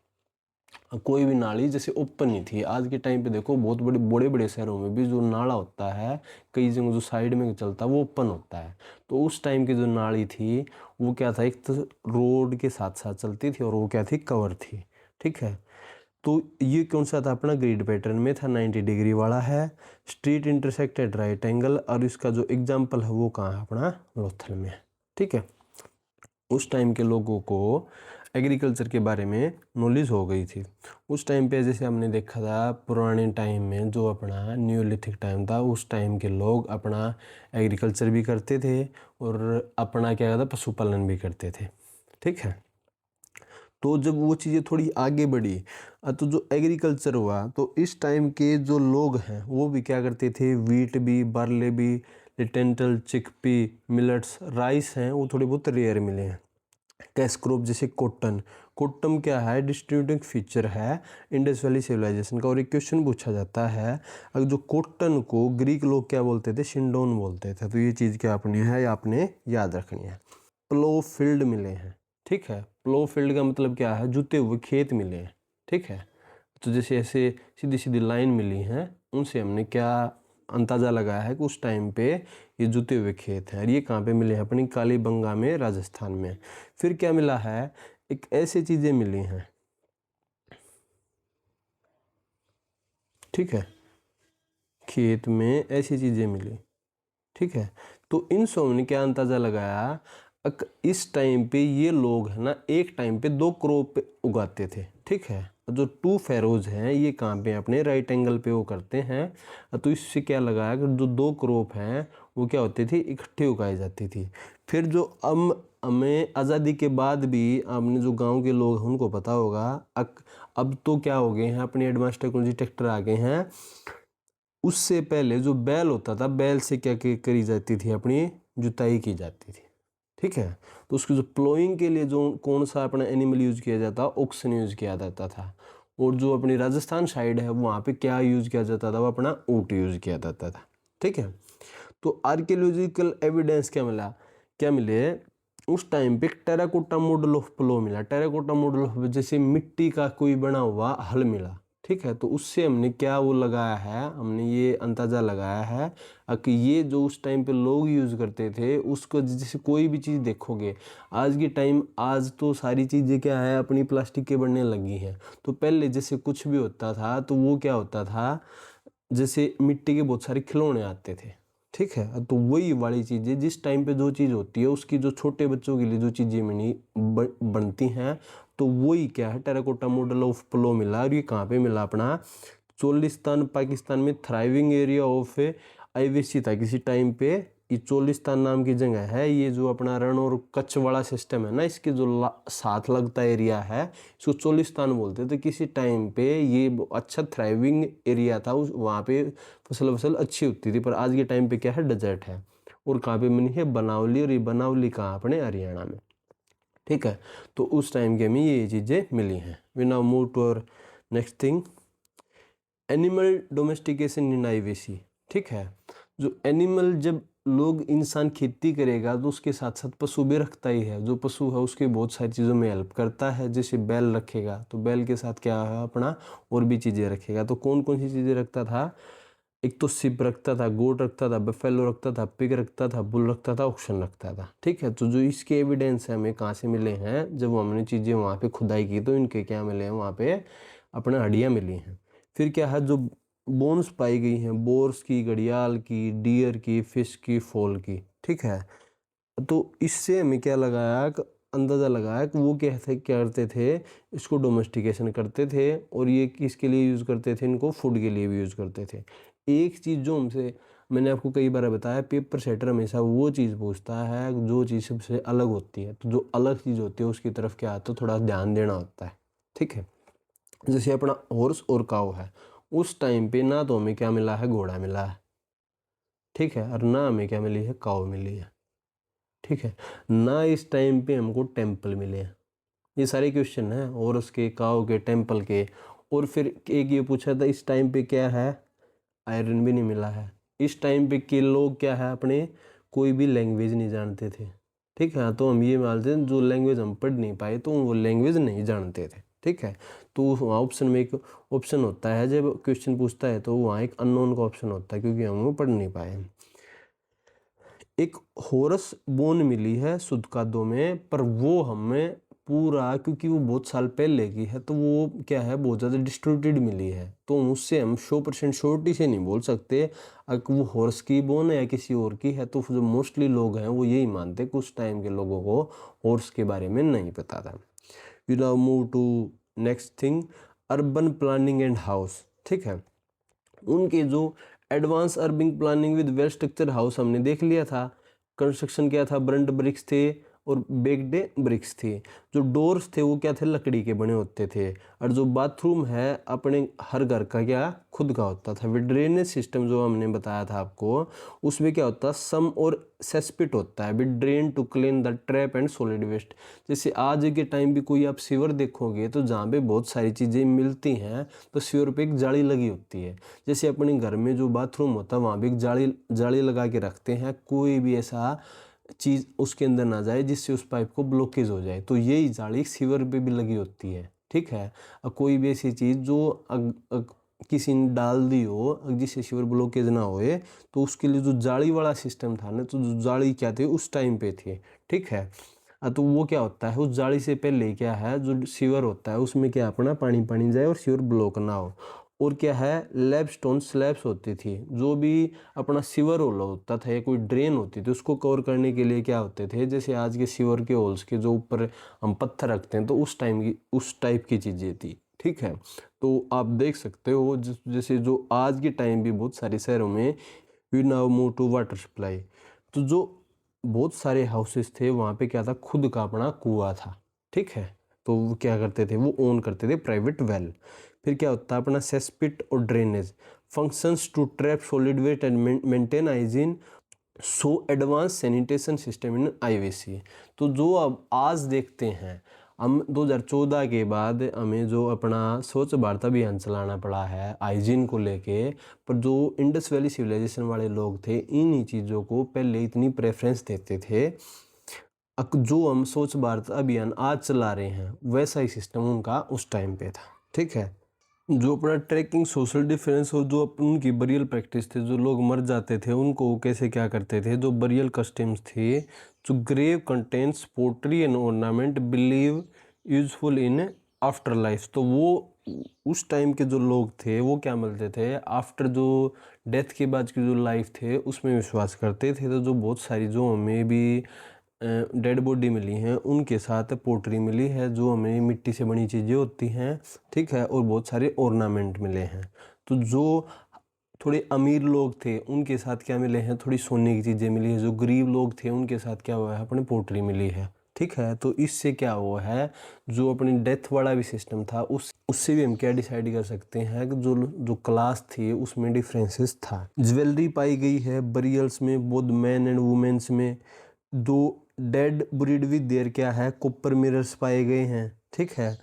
कोई भी नाली जैसे ओपन नहीं थी। आज के टाइम पे देखो बहुत बड़े बड़े शहरों में भी जो नाला होता है, कई जगह जो साइड में चलता है वो ओपन होता है। तो उस टाइम की जो नाली थी वो क्या था, एक तो रोड के साथ साथ चलती थी, और वो क्या थी, कवर थी, ठीक है। तो ये कौन सा था, अपना ग्रिड पैटर्न में था, 90 डिग्री वाला है, स्ट्रीट इंटरसेक्टेड राइट एंगल, और इसका जो एग्जाम्पल है वो कहाँ है, अपना लोथल में, ठीक है। उस टाइम के लोगों को एग्रीकल्चर के बारे में नॉलेज हो गई थी। उस टाइम पे जैसे हमने देखा था पुराने टाइम में जो अपना न्यूलिथिक टाइम था, उस टाइम के लोग अपना एग्रीकल्चर भी करते थे और अपना क्या कहता पशुपालन भी करते थे, ठीक है। तो जब वो चीज़ें थोड़ी आगे बढ़ी, तो जो एग्रीकल्चर हुआ, तो इस टाइम के जो लोग हैं वो भी क्या करते थे, वीट भी, बार्ले भी, लिटेंटल, चिकपी, मिलेट्स, राइस हैं वो थोड़े बहुत रेयर मिले हैं। कैश क्रॉप जैसे कॉटन। कॉटन क्या है, डिस्ट्रीब्यूटिंग फीचर है इंडस वैली सिविलाइजेशन का। और एक क्वेश्चन पूछा जाता है, अगर जो कॉटन को ग्रीक लोग क्या बोलते थे, शिंडोन बोलते थे। तो ये चीज़ क्या अपनी है, या आपने याद रखनी है। प्लो फील्ड मिले हैं, ठीक है। प्लो फील्ड का मतलब क्या है, जुते हुए खेत मिले हैं, ठीक है। तो जैसे ऐसे सीधी सीधी लाइन मिली हैं, उनसे हमने क्या अंदाज़ा लगाया है कि उस टाइम पे ये जुते हुए खेत हैं। और ये कहाँ पे मिले हैं? अपनी कालीबंगा में, राजस्थान में। फिर क्या मिला है? एक ऐसी चीज़ें मिली हैं, ठीक है, खेत में ऐसी चीज़ें मिली, ठीक है। तो इन सब ने क्या अंदाज़ा लगाया, इस टाइम पे ये लोग है ना एक टाइम पे 2 क्रॉप उगाते थे, ठीक है। जो 2 फैरोज हैं ये कहाँ पे अपने राइट एंगल पे वो करते हैं। तो इससे क्या लगाया कि जो 2 क्रॉप हैं वो क्या होती थी, इकट्ठी उगाई जाती थी। फिर जो हमें आज़ादी के बाद भी आपने जो गांव के लोग हैं उनको पता होगा, अब तो क्या हो गए हैं, अपनी एडवांस टेक्नोलॉजी ट्रैक्टर आ गए हैं। उससे पहले जो बैल होता था, बैल से क्या करी जाती थी, अपनी जुताई की जाती थी, ठीक है। तो उसकी जो प्लोइंग के लिए जो कौन सा अपना एनिमल यूज किया जाता, ओक्सन यूज किया जाता था। और जो अपनी राजस्थान साइड है वहाँ पे क्या यूज किया जाता था, वो अपना ऊँट यूज किया जाता था, ठीक है। तो आर्कियोलॉजिकल एविडेंस क्या मिला, क्या मिले, उस टाइम पे टेराकोटा मॉडल ऑफ प्लो मिला। टेराकोटा मॉडल ऑफ जैसे मिट्टी का कोई बना हुआ हल मिला, ठीक है। तो उससे हमने क्या वो लगाया है, हमने ये अंदाज़ा लगाया है कि ये जो उस टाइम पे लोग यूज़ करते थे उसको, जैसे कोई भी चीज़ देखोगे आज के टाइम, आज तो सारी चीज़ें क्या है अपनी प्लास्टिक के बनने लगी हैं। तो पहले जैसे कुछ भी होता था तो वो क्या होता था, जैसे मिट्टी के बहुत सारे खिलौने आते थे, ठीक है। तो वही वाली चीज़ें जिस टाइम पे जो चीज़ होती है उसकी जो छोटे बच्चों के लिए जो चीज़ें बनती हैं, तो वही क्या है टेराकोटा मॉडल ऑफ प्लो मिला। और ये कहाँ पे मिला, अपना चोलिस्तान पाकिस्तान में थ्राइविंग एरिया ऑफ आईवीसी था किसी टाइम पे। ये चोलिस्तान नाम की जगह है, ये जो अपना रण और कच्छ वाला सिस्टम है ना, इसके जो साथ लगता एरिया है इसको चोलिस्तान बोलते थे। किसी टाइम पे ये अच्छा थ्राइविंग एरिया था, उस वहाँ पे फसल अच्छी होती थी। पर आज के टाइम पे क्या है, डेजर्ट है। और कहाँ पे बनी है, बनावली। और ये बनावली कहाँ, अपने हरियाणा में, ठीक है। तो उस टाइम के में ये चीज़ें मिली हैं। वी नाउ मूव टू और नेक्स्ट थिंग, एनिमल डोमेस्टिकेशन इन आईवीसी, ठीक है। जो एनिमल, जब लोग इंसान खेती करेगा तो उसके साथ साथ पशु भी रखता ही है। जो पशु है उसके बहुत सारी चीज़ों में हेल्प करता है। जैसे बैल रखेगा तो बैल के साथ क्या है, अपना और भी चीज़ें रखेगा। तो कौन कौन सी चीज़ें रखता था, एक तो सिप रखता था, गोट रखता था, बफेलो रखता था, पिग रखता था, बुल रखता था, ऑक्सन रखता था, ठीक है। तो जो इसके एविडेंस है हमें कहाँ से मिले हैं, जब हमने चीज़ें वहाँ पे खुदाई की तो इनके क्या मिले हैं, वहाँ पे अपने हड्डियाँ मिली हैं। फिर क्या है, जो बोन्स पाई गई हैं, बोर्स की, घड़ियाल की, डियर की, फिश की, फोल की, ठीक है। तो इससे हमें क्या लगाया, अंदाज़ा लगाया कि वो क्या करते थे, इसको डोमेस्टिकेशन करते थे। और ये किसके लिए यूज़ करते थे, इनको फूड के लिए भी यूज़ करते थे। एक चीज़ जो हमसे, मैंने आपको कई बार बताया, पेपर सेटर हमेशा वो चीज़ पूछता है जो चीज़ सबसे अलग होती है। तो जो अलग चीज़ होती है उसकी तरफ क्या आता है, थोड़ा ध्यान देना होता है, ठीक है। जैसे अपना हॉर्स और काऊ है, उस टाइम पे ना तो हमें क्या मिला है, घोड़ा मिला है, ठीक है। और ना हमें क्या मिली है, काऊ मिली है, ठीक है। ना इस टाइम पे हमको टेम्पल मिले हैं। ये सारे क्वेश्चन हैं और उसके काऊ के, टेम्पल के। और फिर एक ये पूछा था, इस टाइम पे क्या है, आयरन भी नहीं मिला है। इस टाइम पे के लोग क्या है, अपने कोई भी लैंग्वेज नहीं जानते थे, ठीक है। तो हम ये मानते हैं जो लैंग्वेज हम पढ़ नहीं पाए तो वो लैंग्वेज नहीं जानते थे, ठीक है। तो वहाँ ऑप्शन में एक ऑप्शन होता है, जब क्वेश्चन पूछता है तो वहाँ एक अननोन का ऑप्शन होता है, क्योंकि हम वो पढ़ नहीं पाए। एक हॉरस बोन मिली है सुदकादो में, पर वो हमें पूरा, क्योंकि वो बहुत साल पहले की है तो वो क्या है, बहुत ज़्यादा डिस्ट्रीब्यूटेड मिली है। तो उससे हम 100% श्योरिटी से नहीं बोल सकते अगर वो हॉर्स की बोन है या किसी और की है। तो जो मोस्टली लोग हैं वो यही मानते हैं कि उस टाइम के लोगों को हॉर्स के बारे में नहीं पता था। We now move to next thing, urban planning and house, ठीक है। उनके जो advance urban planning with well structure house हमने देख लिया था। कंस्ट्रक्शन क्या था, ब्रंट ब्रिक्स थे और बेग्ड ब्रिक्स थे। जो डोर्स थे वो क्या थे, लकड़ी के बने होते थे। और जो बाथरूम है अपने हर घर का क्या खुद का होता था। फिर ड्रेनेज सिस्टम जो हमने बताया था आपको, उसमें क्या होता है, सम और सेस्पिट होता है, with drain to clean the trap and solid waste. जैसे आज के टाइम भी कोई आप सीवर देखोगे तो जहाँ पे बहुत सारी चीज़ें मिलती हैं तो सीवर पे एक जाली लगी होती है। जैसे अपने घर में जो बाथरूम होता है वहाँ भी एक जाली लगा के रखते हैं, कोई भी ऐसा चीज़ उसके अंदर ना जाए जिससे उस पाइप को ब्लॉकेज हो जाए। तो यही जाली सीवर पे भी लगी होती है, ठीक है। कोई भी ऐसी चीज़ जो किसी ने डाल दी हो, जिससे सीवर ब्लॉकेज ना होए, तो उसके लिए जो जाली वाला सिस्टम था ना, तो जो जाली क्या थे उस टाइम पे थे, ठीक है। तो वो क्या होता है, उस जाली से पहले क्या है, जो सीवर होता है उसमें क्या अपना पानी पानी जाए और सीवर ब्लॉक ना हो। और क्या है, लैबस्टोन स्लैब्स होती थी, जो भी अपना सीवर होल होता था या कोई ड्रेन होती थी उसको कवर करने के लिए क्या होते थे, जैसे आज के सीवर के होल्स के जो ऊपर हम पत्थर रखते हैं, तो उस टाइप की चीज़ें थी, ठीक है। तो आप देख सकते हो जैसे जो आज के टाइम भी बहुत सारे शहरों में we now move to water supply. तो जो बहुत सारे हाउसेस थे वहाँ पे क्या था, खुद का अपना कुआं था, ठीक है। तो वो क्या करते थे, वो ओन करते थे प्राइवेट वेल। फिर क्या होता है अपना सेसपिट और drainage functions to trap solid waste and maintain hygiene, so advance sanitation system in IVC. तो जो अब आज देखते हैं हम 2014 के बाद हमें जो अपना स्वच्छ भारत अभियान चलाना पड़ा है हाइजीन को लेके, पर जो इंडस वैली सिविलाइजेशन वाले लोग थे इन्हीं चीज़ों को पहले इतनी प्रेफरेंस देते थे। जो हम स्वच्छ भारत अभियान आज चला रहे हैं वैसा ही सिस्टम उनका उस टाइम पे था, ठीक है। जो अपना ट्रैकिंग सोशल डिफरेंस और जो उनकी बरियल प्रैक्टिस थे, जो लोग मर जाते थे उनको वो कैसे क्या करते थे, जो बरियल कस्टम्स थे, जो grave contents pottery and ornament believe useful in after life. तो वो उस टाइम के जो लोग थे वो क्या मिलते थे, आफ्टर जो डेथ के बाद की जो लाइफ थे उसमें विश्वास करते थे। तो जो बहुत सारी जो हमें भी डेड बॉडी मिली हैं उनके साथ पोट्री मिली है, जो हमें मिट्टी से बनी चीज़ें होती हैं, ठीक है, और बहुत सारे ऑर्नामेंट मिले हैं। तो जो थोड़े अमीर लोग थे उनके साथ क्या मिले हैं, थोड़ी सोने की चीज़ें मिली है। जो गरीब लोग थे उनके साथ क्या हुआ है, अपनी पोट्री मिली है, ठीक है। तो इससे क्या हुआ है, जो अपनी डेथ वाला भी सिस्टम था उससे भी हम क्या डिसाइड कर सकते हैं कि जो जो क्लास थी उसमें डिफरेंसेस था। ज्वेलरी पाई गई है बरियल्स में, बोथ मैन एंड वुमेन्स में। दो डेड ब्रीड विद देयर क्या है, कॉपर मिरर्स पाए गए हैं, ठीक है।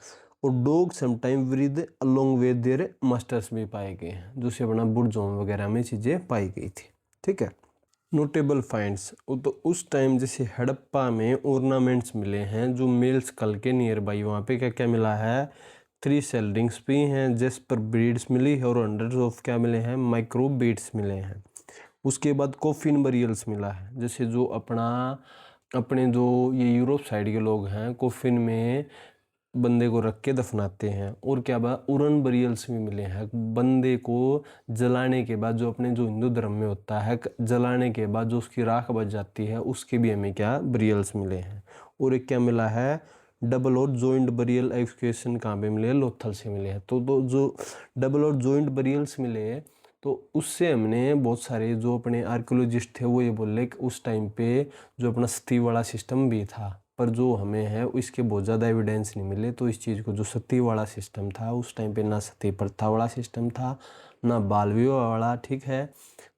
और dog sometime with along with their masters भी पाए गए हैं, जो से अपना बुरजोम वगैरह में चीज़ें पाई गई थी, ठीक है। नोटेबल फाइंड्स, तो उस टाइम जैसे हड़प्पा में ऑर्नामेंट्स मिले हैं जो मेल स्कल के नियर बाई, वहाँ पे क्या क्या मिला है, 3 सेल रिंग्स भी हैं, जेस्पर ब्रीड्स मिली है और हंड्रेड्स ऑफ क्या मिले हैं, माइक्रो बीड्स मिले हैं। उसके बाद कोफिन बरियल्स मिला है, जैसे जो अपने जो ये यूरोप साइड के लोग हैं कोफिन में बंदे को रख के दफनाते हैं। और क्या बात, उरन बरियल्स भी मिले हैं, बंदे को जलाने के बाद, जो अपने जो हिंदू धर्म में होता है जलाने के बाद जो उसकी राख बच जाती है उसके भी हमें क्या बरियल्स मिले हैं। और एक क्या मिला है, डबल और जॉइंट बरियल एक्सकेशन कहाँ पे मिले, लोथल से मिले हैं। तो जो डबल और जॉइंट बरियल्स मिले, तो उससे हमने बहुत सारे जो अपने आर्कियोलॉजिस्ट थे वो ये बोले कि उस टाइम पे जो अपना सती वाला सिस्टम भी था, पर जो हमें है इसके बहुत ज़्यादा एविडेंस नहीं मिले। तो इस चीज़ को जो सती वाला सिस्टम था उस टाइम पे ना सती प्रथा वाला सिस्टम था ना बाल विवाह वाला, ठीक है।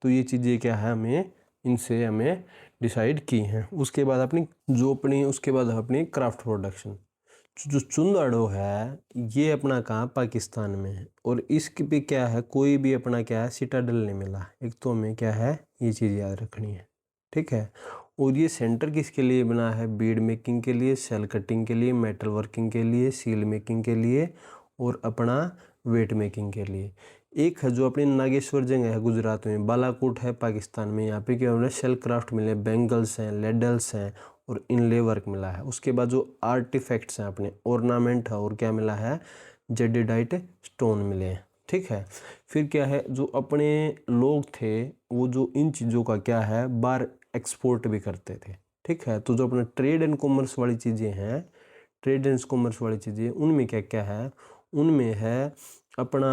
तो ये चीज़ें क्या है हमें इनसे हमें डिसाइड की हैं। उसके बाद अपनी क्राफ्ट प्रोडक्शन, जो चुंदाड़ो है ये अपना कहाँ पाकिस्तान में है, और इसके पे क्या है कोई भी अपना क्या है सिटाडल नहीं मिला। एक तो हमें क्या है ये चीज़ याद रखनी है, ठीक है। और ये सेंटर किसके लिए बना है, बीड मेकिंग के लिए, सेल कटिंग के लिए, मेटल वर्किंग के लिए, सील मेकिंग के लिए और अपना वेट मेकिंग के लिए। एक है जो अपनी नागेश्वर जगह है गुजरात में, बालाकोट है पाकिस्तान में, यहाँ पे क्या उन्हें शेल क्राफ्ट मिले, बैंगल्स हैं, लेडल्स हैं और इनले वर्क मिला है। उसके बाद जो आर्टिफैक्ट्स हैं अपने ऑर्नामेंट है और क्या मिला है, जेडेडाइट स्टोन मिले हैं, ठीक है। फिर क्या है, जो अपने लोग थे वो जो इन चीज़ों का क्या है बाहर एक्सपोर्ट भी करते थे, ठीक है। तो जो अपना ट्रेड एंड कॉमर्स वाली चीज़ें हैं, ट्रेड एंड कॉमर्स वाली चीज़ें उनमें क्या क्या है, उनमें है अपना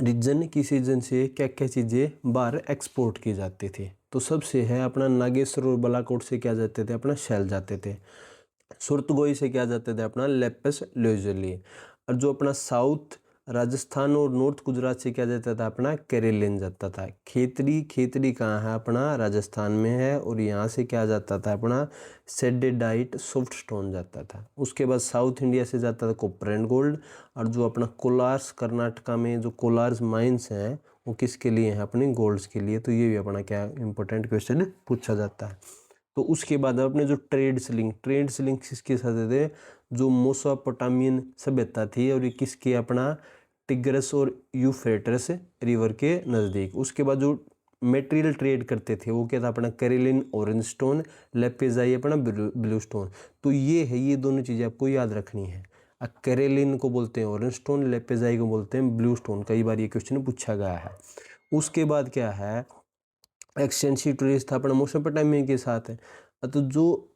रीजन किस रीजन से क्या क्या चीज़ें बाहर एक्सपोर्ट की जाती थी। तो सबसे है अपना नागेश्वर और बालाकोट से क्या जाते थे, अपना शैल जाते थे। सुरतगोई से क्या जाते थे, अपना लेपस लेजुली। और जो अपना साउथ राजस्थान और नॉर्थ गुजरात से क्या जाता था, अपना केरेलियन जाता था। खेतड़ी कहाँ है, अपना राजस्थान में है, और यहाँ से क्या जाता था, अपना सेडेडाइट सॉफ्ट स्टोन जाता था। उसके बाद साउथ इंडिया से जाता था कॉपर एंड गोल्ड। और जो अपना कोलार्स कर्नाटका में जो कोलार्स माइंस हैं वो किसके लिए हैं, अपने गोल्ड्स के लिए। तो ये भी अपना क्या इंपॉर्टेंट क्वेश्चन पूछा जाता है। तो उसके बाद अपने जो ट्रेड सिलिंग किसके साथ थे, जो मोसोपोटामियन सभ्यता थी, और ये किसके अपना टिग्रस और यूफ्रेटस रिवर के नज़दीक। उसके बाद जो मटेरियल ट्रेड करते थे वो क्या था अपना करेलिन ऑरेंज स्टोन, लेपेजाई अपना ब्लू स्टोन। तो ये है, ये दोनों चीज़ें आपको याद रखनी है। करेलिन को बोलते हैं ऑरेंज स्टोन, लेपेजाई को बोलते हैं ब्लू स्टोन। कई बार ये क्वेश्चन पूछा गया है। उसके बाद क्या है, एक्सटेंसिव ट्रेड था अपना मेसोपोटामिया के साथ है। तो जो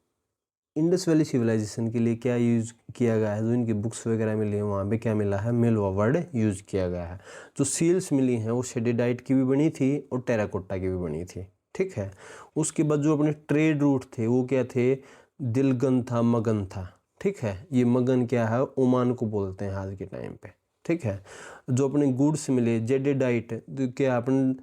इंडस वैली सिविलाइजेशन के लिए क्या यूज़ किया गया है, जो इनकी बुक्स वगैरह मिली हैं वहाँ पे क्या मिला है, मेलवा वर्ड यूज़ किया गया है। जो सील्स मिली हैं वो शेडेडाइट की भी बनी थी और टेराकोटा की भी बनी थी, ठीक है। उसके बाद जो अपने ट्रेड रूट थे वो क्या थे, दिलगन था, मगन था, ठीक है। ये मगन क्या है, ओमान को बोलते हैं आज के टाइम पे, ठीक है। जो अपने गुड्स मिले जेडेडाइट, क्या अपन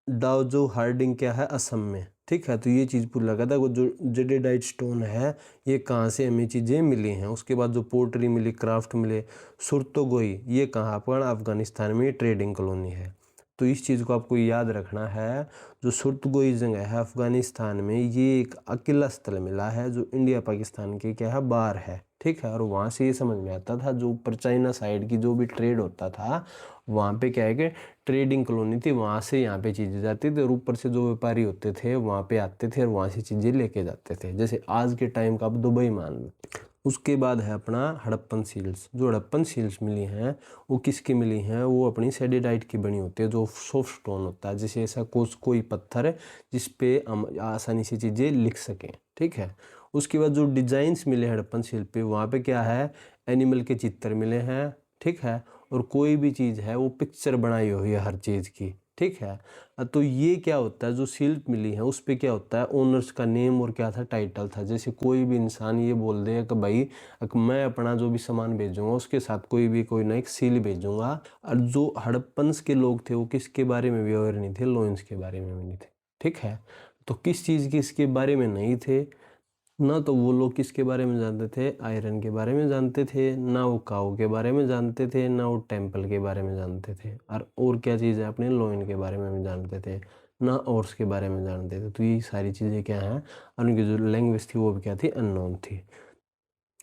डाउजो हार्डिंग क्या है, असम में, ठीक है। तो ये चीज़ पूछ लगा था, वो जो जेडेडाइट स्टोन है ये कहाँ से हमें चीज़ें मिली हैं। उसके बाद जो पोर्टरी मिली, क्राफ्ट मिले, सुरतोगोई, ये कहाँ पर, अफगानिस्तान में ट्रेडिंग कॉलोनी है। तो इस चीज़ को आपको याद रखना है। जो सुरतोगोई जगह है अफगानिस्तान में, ये एक अकेला स्थल मिला है जो इंडिया पाकिस्तान के क्या है, बाहर है, ठीक है। और वहाँ से ये समझ में आता था जो ऊपर चाइना साइड की जो भी ट्रेड होता था वहाँ पे क्या है कि ट्रेडिंग कॉलोनी थी, वहाँ से यहाँ पे चीज़ें जाती थी और ऊपर से जो व्यापारी होते थे वहाँ पे आते थे और वहाँ से चीज़ें लेके जाते थे। जैसे आज के टाइम का आप दुबई मान लो। उसके बाद है अपना हड़प्पन सील्स। जो हड़प्पन सील्स मिली हैं वो किसकी मिली हैं, वो अपनी सेडेडाइट की बनी होती है, जो सॉफ्ट स्टोन होता है, जैसे ऐसा कोई पत्थर है जिस पे हम आसानी से चीज़ें लिख सकें, ठीक है। उसके बाद जो डिजाइन्स मिले हड़प्पन सील पे, वहाँ पे क्या है, एनिमल के चित्र मिले हैं, ठीक है। और कोई भी चीज़ है वो पिक्चर बनाई हुई है हर चीज़ की, ठीक है। तो ये क्या होता है, जो सील्ड मिली है उस पे क्या होता है, ओनर्स का नेम और क्या था, टाइटल था। जैसे कोई भी इंसान ये बोल दे कि भाई मैं अपना जो भी सामान भेजूंगा उसके साथ कोई ना एक सील भेजूंगा। और जो हड़प्पन्स के लोग थे वो किसके बारे में भी अवेयर नहीं थे, लोइंस के बारे में भी नहीं थे, ठीक है। तो किस चीज़ की इसके बारे में नहीं थे ना, तो वो लोग किसके बारे में जानते थे, आयरन के बारे में जानते थे, ना वो काऊ के बारे में जानते थे, ना वो टेम्पल के बारे में जानते थे, और क्या चीज़ है, अपने लोइन के बारे में भी जानते थे, ना ऑर्स के बारे में जानते थे। तो ये सारी चीज़ें क्या हैं, और उनकी जो लैंग्वेज थी वो भी क्या थी, अननोन थी।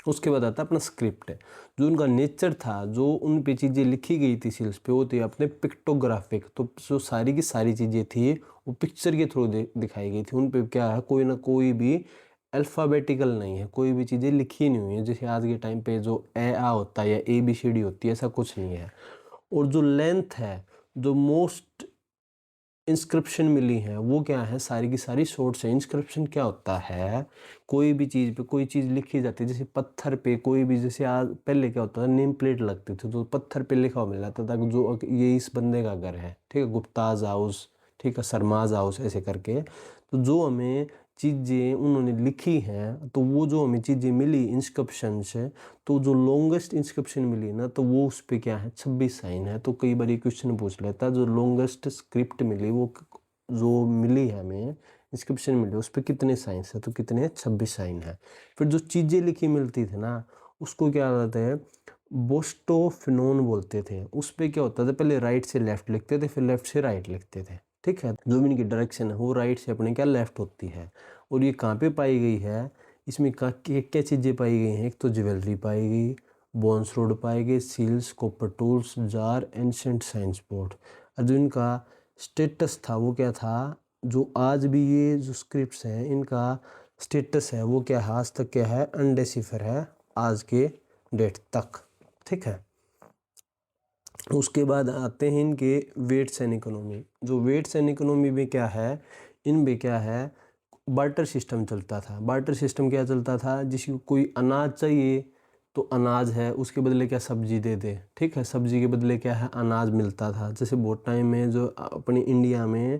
उसके बाद आता है अपना स्क्रिप्ट। जो उनका नेचर था, जो उन पे चीज़ें लिखी गई थी सील्स पे, वो थी अपने पिक्टोग्राफिक। तो जो सारी की सारी चीज़ें थी वो पिक्चर के थ्रू दिखाई गई थी। उन पे क्या है, कोई ना कोई भी अल्फ़ाबेटिकल नहीं है, कोई भी चीज़ें लिखी नहीं हुई है जैसे आज के टाइम पे जो ए आ होता है या ABCD होती है, ऐसा कुछ नहीं है। और जो लेंथ है, जो मोस्ट इंस्क्रिप्शन मिली हैं वो क्या है, सारी की सारी शॉर्ट से। इंस्क्रिप्शन क्या होता है, कोई भी चीज़ पे कोई चीज़ लिखी जाती है, जैसे पत्थर पे कोई भी, जैसे आज पहले क्या होता था, नेम प्लेट लगती थी तो पत्थर पे लिखा हुआ मिल जाता था कि जो ये इस बंदे का घर है, ठीक है, गुप्ताज हाउस, ठीक है, सरमाज हाउस, ऐसे करके। तो जो हमें चीज़ें उन्होंने लिखी हैं, तो वो जो हमें चीज़ें मिली इंस्क्रिप्शन से, तो जो लॉन्गेस्ट इंस्क्रिप्शन मिली ना, तो वो उस पे क्या है, 26 साइन है। तो कई बार ये क्वेश्चन पूछ लेता है, जो लॉन्गेस्ट स्क्रिप्ट मिली वो जो मिली है हमें इंस्क्रिप्शन मिली उस पे कितने साइंस है, तो कितने, 26 साइन है। फिर जो चीज़ें लिखी मिलती थी ना, उसको क्या कहते हैं, बोस्टोफिनोन बोलते थे। उस पे क्या होता था, पहले राइट से लेफ्ट लिखते थे, फिर लेफ्ट से राइट लिखते थे, ठीक है। जो भी इनकी डायरेक्शन है वो राइट से अपने क्या लेफ्ट होती है। और ये कहाँ पे पाई गई है, इसमें क्या क्या चीज़ें पाई गई हैं, एक तो ज्वेलरी पाई गई, बोन्स रोड पाए गए, seals, copper tools, jar, ancient science board. और जो इनका स्टेटस था वो क्या था, जो आज भी ये जो स्क्रिप्ट्स हैं इनका स्टेटस है वो क्या है, आज तक क्या है, अनडेसिफर है आज के डेट तक, ठीक है। उसके बाद आते हैं इनके वेट्स एंड इकोनॉमी। जो वेट्स एंड इकोनॉमी में क्या है, इनमें क्या है, बार्टर सिस्टम चलता था। बार्टर सिस्टम क्या चलता था, जिसको कोई अनाज चाहिए तो अनाज है, उसके बदले क्या, सब्जी दे दे, ठीक है, सब्जी के बदले क्या है, अनाज मिलता था। जैसे बहुत टाइम में जो अपने इंडिया में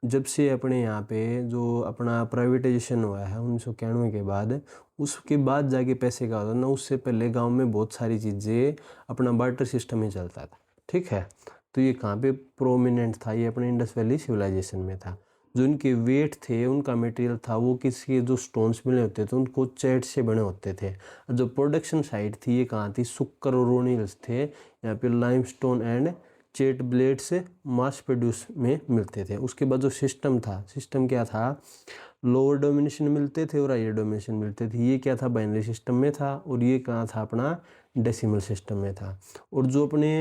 जब से अपने यहाँ पे जो अपना प्राइवेटाइजेशन हुआ है 1991 के बाद, उसके बाद जाके पैसे का होता ना, उससे पहले गांव में बहुत सारी चीज़ें अपना बार्टर सिस्टम ही चलता था, ठीक है। तो ये कहाँ पे प्रोमिनेंट था, ये अपने इंडस वैली सिविलाइजेशन में था। जो इनके वेट थे, उनका मटेरियल था वो किसके, जो स्टोन्स मिले होते थे उनको चैट से बने होते थे। जो प्रोडक्शन साइट थी ये कहाँ थी, सुक्कर और रोनिल्स थे। यहाँ पे लाइमस्टोन एंड चेट ब्लेड से मास प्रोड्यूस में मिलते थे। उसके बाद जो सिस्टम था, सिस्टम क्या था, लोअर डोमिनेशन मिलते थे और हायर डोमिनेशन मिलते थे। ये क्या था, बाइनरी सिस्टम में था, और ये कहाँ था, अपना डेसिमल सिस्टम में था। और जो अपने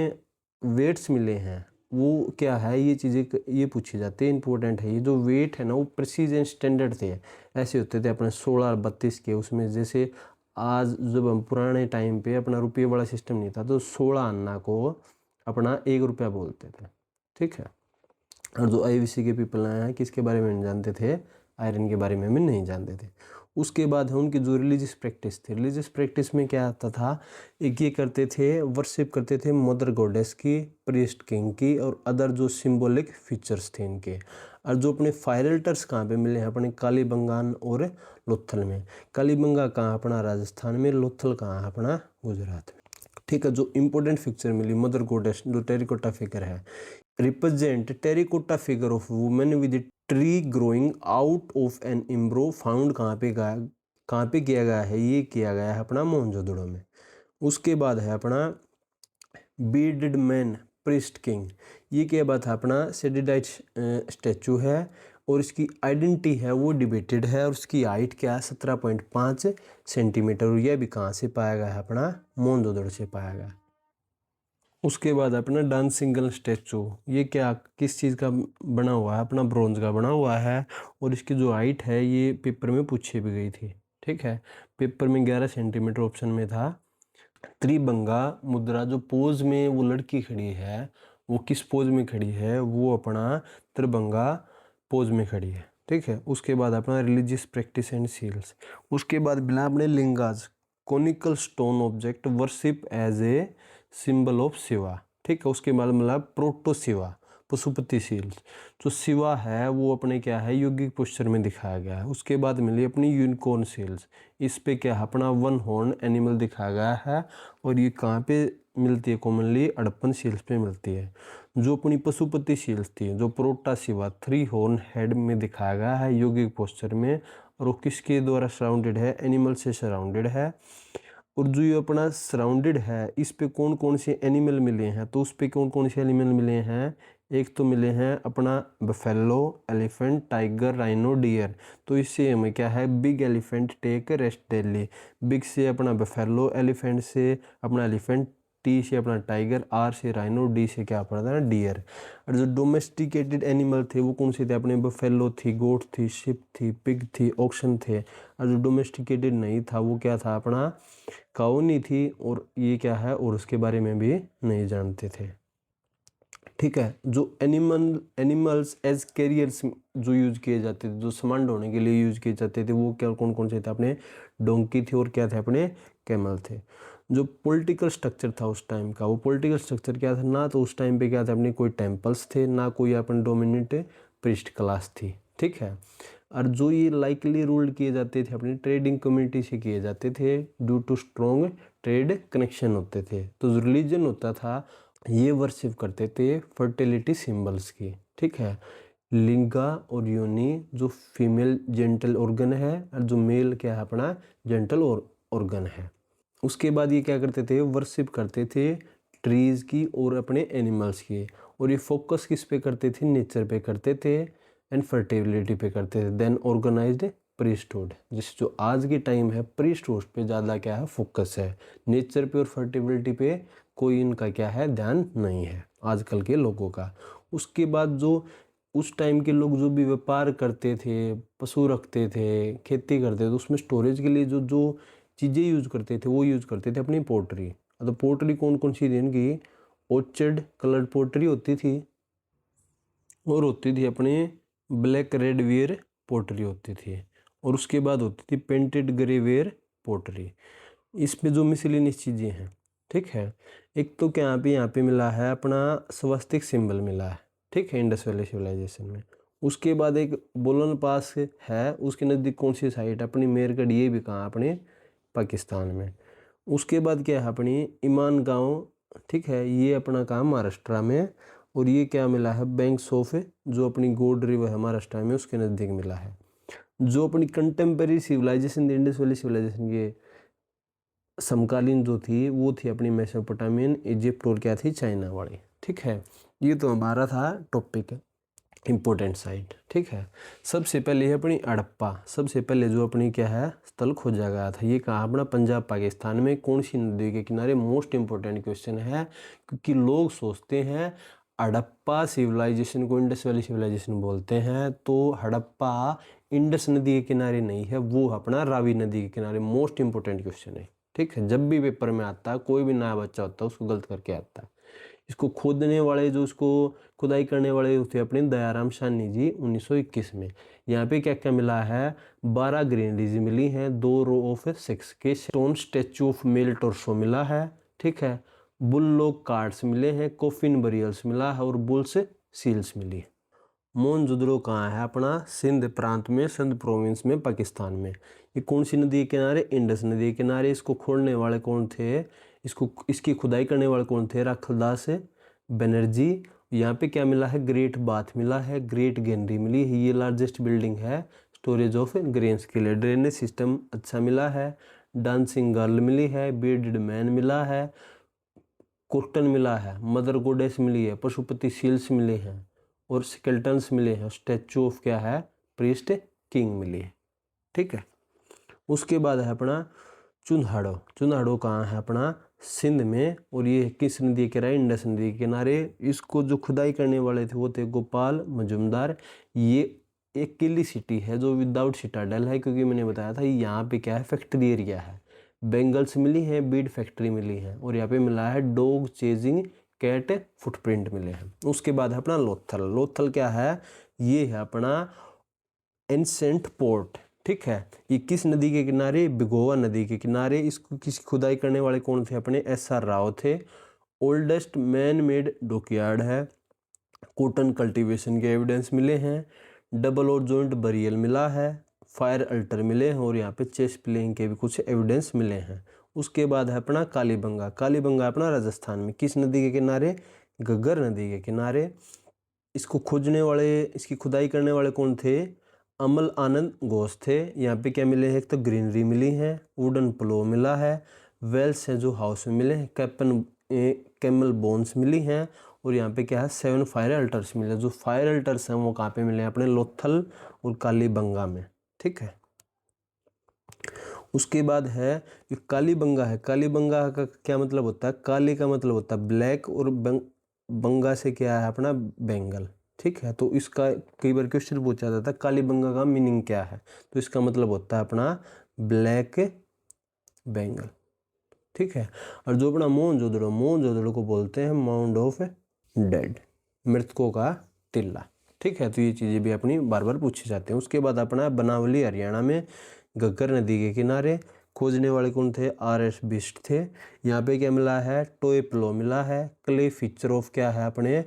वेट्स मिले हैं वो क्या है, ये चीज़ें ये पूछी जाती है, इंपॉर्टेंट है। ये जो वेट है ना वो प्रिसीज एंड स्टैंडर्ड थे, ऐसे होते थे अपने 16 और 32 के। उसमें जैसे आज जब हम पुराने टाइम पे अपना रुपये वाला सिस्टम नहीं था तो 16 अन्ना को अपना 1 रुपया बोलते थे, ठीक है। और जो आईवीसी के पीपल आए हैं किसके बारे में नहीं जानते थे, आयरन के बारे में भी नहीं जानते थे। उसके बाद है उनकी जो रिलीजियस प्रैक्टिस थी, रिलीजियस प्रैक्टिस में क्या आता था, एक ये करते थे, वर्शिप करते थे मदर गॉडेस की, प्रीस्ट किंग की, और अदर जो सिंबॉलिक फीचर्स थे इनके। और जो अपने फायर अल्टर्स कहाँ पे मिले हैं, अपने कालीबंगान और लोथल में। कालीबंगा कहाँ, अपना राजस्थान में, लोथल कहाँ, अपना गुजरात में, ठीक है। जो इंपॉर्टेंट फिक्चर मिली मदर गॉडेस, जो टेरिकोटा फिगर है, represent terracotta figure of women with tree growing out of an embryo found कहाँ पे किया गया है, ये किया गया है अपना मोहनजोदड़ो में। उसके बाद है अपना बीडेड मैन प्रिस्ट किंग, ये क्या बात है, अपना सेडिडाइट स्टैचू है और इसकी आइडेंटिटी है वो डिबेटेड है, और उसकी हाइट क्या है 17.5 सेंटीमीटर, और यह भी कहाँ से पाया गया है, अपना मोहनजोदड़ो से पाया गया। उसके बाद अपना डांसिंग गर्ल स्टैचू, ये क्या किस चीज़ का बना हुआ है, अपना ब्रोंज का बना हुआ है, और इसकी जो हाइट है ये पेपर में पूछी भी गई थी, ठीक है। पेपर में 11 सेंटीमीटर ऑप्शन में था। त्रिभंगा मुद्रा, जो पोज में वो लड़की खड़ी है वो किस पोज में खड़ी है, वो अपना त्रिभंगा पोज में खड़ी है, ठीक है। उसके बाद अपना रिलीजियस प्रैक्टिस एंड सील्स। उसके बाद बिना अपने lingas, conical stone object worship as a symbol of Shiva, ठीक है। उसके बाद मतलब प्रोटो शिवा, पशुपति सील्स, जो शिवा है वो अपने क्या है यौगिक पोस्चर में दिखाया गया है। उसके बाद मिली अपनी यूनिकॉर्न सील्स, इस पे क्या है अपना 1 हॉर्न एनिमल दिखाया गया है, और ये कहाँ पे मिलती है, कॉमनली अड़प्पन सील्स पे मिलती है। जो अपनी पशुपति सील्स थी, जो प्रोटा शिवा 3 हॉर्न हेड में दिखाया गया है यौगिक पोस्चर में, और वो किसके द्वारा सराउंडेड है, एनिमल से सराउंडेड है। और जो ये अपना सराउंडेड है इस पे कौन कौन से एनिमल मिले हैं, तो उस पे कौन कौन से एनिमल मिले हैं, एक तो मिले हैं अपना buffalo, elephant, tiger, rhino, deer. तो इससे हमें क्या है, big elephant take rest daily, big से अपना बफेलो, एलिफेंट से अपना एलिफेंट, टी से अपना टाइगर, आर से राइनो, डी से क्या पड़ता है, डियर। और जो डोमेस्टिकेटेड एनिमल थे वो कौन से थे, अपने बफेलो थी, गोट थी, शिप थी, पिग थी, ऑक्सन थे। और जो डोमेस्टिकेटेड नहीं था वो क्या था, अपना काऊ नहीं थी, और ये क्या है, और उसके बारे में भी नहीं जानते थे, ठीक है। जो एनिमल्स एज कैरियर्स जो यूज किए जाते थे, जो सामान ढोने के लिए यूज किए जाते थे, वो क्या कौन कौन से थे, अपने डोंकी थे, और क्या थे, अपने कैमल थे। जो पॉलिटिकल स्ट्रक्चर था उस टाइम का, वो पॉलिटिकल स्ट्रक्चर क्या था ना, तो उस टाइम पे क्या था, अपने कोई टेम्पल्स थे ना, कोई अपन डोमिनेट प्रिस्ट क्लास थी, ठीक है। और जो ये लाइकली रूल्ड किए जाते थे अपनी ट्रेडिंग कम्युनिटी से किए जाते थे, due to strong trade connection होते थे। तो जो रिलीजन होता था ये वर्शिप करते थे फर्टिलिटी सिंबल्स की, ठीक है। लिंगा और योनि जो फीमेल जेंटल ऑर्गन है, और जो मेल क्या है, अपना जेंटल ऑर्गन है। उसके बाद ये क्या करते थे, वर्शिप करते थे ट्रीज की और अपने एनिमल्स की, और ये फोकस किस पे करते थे, नेचर पे करते थे, एंड फर्टिलिटी पे करते थे। देन ऑर्गेनाइज्ड प्रीस्टहुड, जिस जो आज के टाइम है प्रीस्टहुड पे ज़्यादा क्या है, फोकस है। नेचर पे और फर्टिलिटी पे कोई इनका क्या है, ध्यान नहीं है आजकल के लोगों का। उसके बाद जो उस टाइम के लोग जो भी व्यापार करते थे, पशु रखते थे, खेती करते थे, तो उसमें स्टोरेज के लिए जो जो चीज़ें यूज करते थे वो यूज करते थे अपनी पोट्री। तो पोट्री कौन कौन सी थी इनकी, ऑर्चर्ड कलर्ड पोट्री होती थी, और होती थी अपने ब्लैक रेड वेयर पोट्री होती थी, और उसके बाद होती थी पेंटेड ग्रे वेयर पोट्री। इसमें जो मिसलिनियस चीज़ें हैं, ठीक है। एक तो क्या यहाँ पे मिला है अपना स्वस्तिक सिंबल मिला है, ठीक है, इंडस वैली सिविलाइजेशन में। उसके बाद एक बोलन पास है, उसके नज़दीक कौन सी साइट, अपनी मेरगढ़, ये भी कहाँ, अपने पाकिस्तान में। उसके बाद क्या है, अपनी ईमान गांव, ठीक है, ये अपना काम महाराष्ट्र में। और ये क्या मिला है, बैंक्स ऑफ, जो अपनी गोड रिवर है महाराष्ट्र में, उसके नज़दीक मिला है। जो अपनी contemporary civilization Indus valley civilization के समकालीन जो थी वो थी अपनी मेसोपोटामियन, इजिप्ट, और क्या थी, चाइना वाली, ठीक है। ये तो हमारा था टॉपिक। Important site. ठीक है, सबसे पहले है अपनी हड़प्पा। सबसे पहले जो अपनी क्या है स्थल खोजा गया था, ये कहाँ अपना पंजाब पाकिस्तान में, कौन सी नदी के किनारे? मोस्ट इम्पोर्टेंट क्वेश्चन है, क्योंकि लोग सोचते हैं हड़प्पा सिविलाइजेशन को इंडस वैली सिविलाइजेशन बोलते हैं, तो हड़प्पा इंडस नदी के किनारे नहीं है, वो अपना रावी नदी के किनारे। मोस्ट इम्पोर्टेंट क्वेश्चन है। ठीक है, जब भी पेपर में आता है, कोई भी नया बच्चा होता है उसको गलत करके आता है। इसको खोदने वाले, जो इसको खुदाई करने वाले थे अपने दयाराम साहनी जी 1921 में। यहाँ पे क्या क्या मिला है? 12 ग्रेनरीज मिली हैं, 2 रो ऑफ 6 के stone statue of male torso मिला है। ठीक है, बुल्लोक कार्ड्स मिले हैं, कोफिन बरियल्स मिला है और बुल्स सील्स मिली है। मोहनजोदड़ो कहाँ है? अपना सिंध प्रांत में, सिंध प्रोविंस में, पाकिस्तान में। ये कौन सी नदी के किनारे? इंडस नदी के किनारे। इसको खोदने वाले कौन थे? इसकी खुदाई करने वाले कौन थे? राखलदास बनर्जी। यहाँ पे क्या मिला है? ग्रेट बाथ मिला है, ग्रेट गैनरी मिली है, ये लार्जेस्ट बिल्डिंग है स्टोरेज ऑफ ग्रेन्स के लिए। ड्रेनेज सिस्टम अच्छा मिला है, डांसिंग गर्ल मिली है, बीर्डेड मैन मिला है, कोस्टन मिला है, मदर गोडेस मिली है, पशुपति सील्स मिले हैं और स्केल्टन्स मिले हैं। स्टैचू ऑफ क्या है? प्रीस्ट किंग मिली है। ठीक है, उसके बाद है अपना चुन्हाड़ो। चुन्हाड़ो कहाँ है? अपना सिंध में, और ये किस नदी के किनारे? इंडस नदी के किनारे। इसको जो खुदाई करने वाले थे वो थे गोपाल मजुमदार। ये एक किली सिटी है जो विदाउट सिटाडेल है, क्योंकि मैंने बताया था यहाँ पे क्या है? फैक्ट्री एरिया है। बेंगल्स मिली हैं, बीड फैक्ट्री मिली है, और यहाँ पे मिला है डॉग चेजिंग कैट फुटप्रिंट मिले हैं। उसके बाद है अपना लोथल। लोथल क्या है? ये है अपना एंसेंट पोर्ट। ठीक है, ये किस नदी के किनारे? बिगोवा नदी के किनारे। इसको किसी खुदाई करने वाले कौन थे? अपने SR राव थे। ओल्डेस्ट मैन मेड डॉकयार्ड है, कॉटन कल्टीवेशन के एविडेंस मिले हैं, डबल और जॉइंट बरियल मिला है, फायर अल्टर मिले हैं, और यहाँ पे चेस्ट प्लेइंग के भी कुछ एविडेंस मिले हैं। उसके बाद है अपना कालीबंगा। कालीबंगा अपना राजस्थान में, किस नदी के किनारे? घग्गर नदी के किनारे। इसको खोजने वाले, इसकी खुदाई करने वाले कौन थे? अमल आनंद घोष थे। यहाँ पे क्या मिले हैं? एक तो ग्रीनरी मिली है, वुडन प्लो मिला है, वेल्स हैं जो हाउस में मिले हैं, कैमल बोन्स मिली हैं, और यहाँ पे क्या है? 7 फायर अल्टर्स मिले। जो फायर अल्टर्स हैं वो कहाँ पे मिले हैं? अपने लोथल और कालीबंगा में। ठीक है, उसके बाद है ये कालीबंगा है। कालीबंगा का क्या मतलब होता है? काली का मतलब होता है ब्लैक, और बंगा से क्या है? अपना बेंगल। ठीक है, तो इसका कई बार क्वेश्चन पूछा जाता है कालीबंगा का मीनिंग क्या है, तो इसका मतलब होता है अपना ब्लैक बेंगल। ठीक है, और जो अपना मोहनजोदड़ो, मोहनजोदड़ो को बोलते हैं माउंड ऑफ डेड, मृतकों का टिल्ला। ठीक है, तो ये चीज़ें भी अपनी बार बार पूछी जाती हैं। उसके बाद अपना बनावली हरियाणा में, घग्गर नदी के किनारे। खोजने वाले कौन थे? RS बिस्ट थे। यहाँ पे क्या मिला है? टोय प्लो मिला है, क्ले फीचर ऑफ क्या है? अपने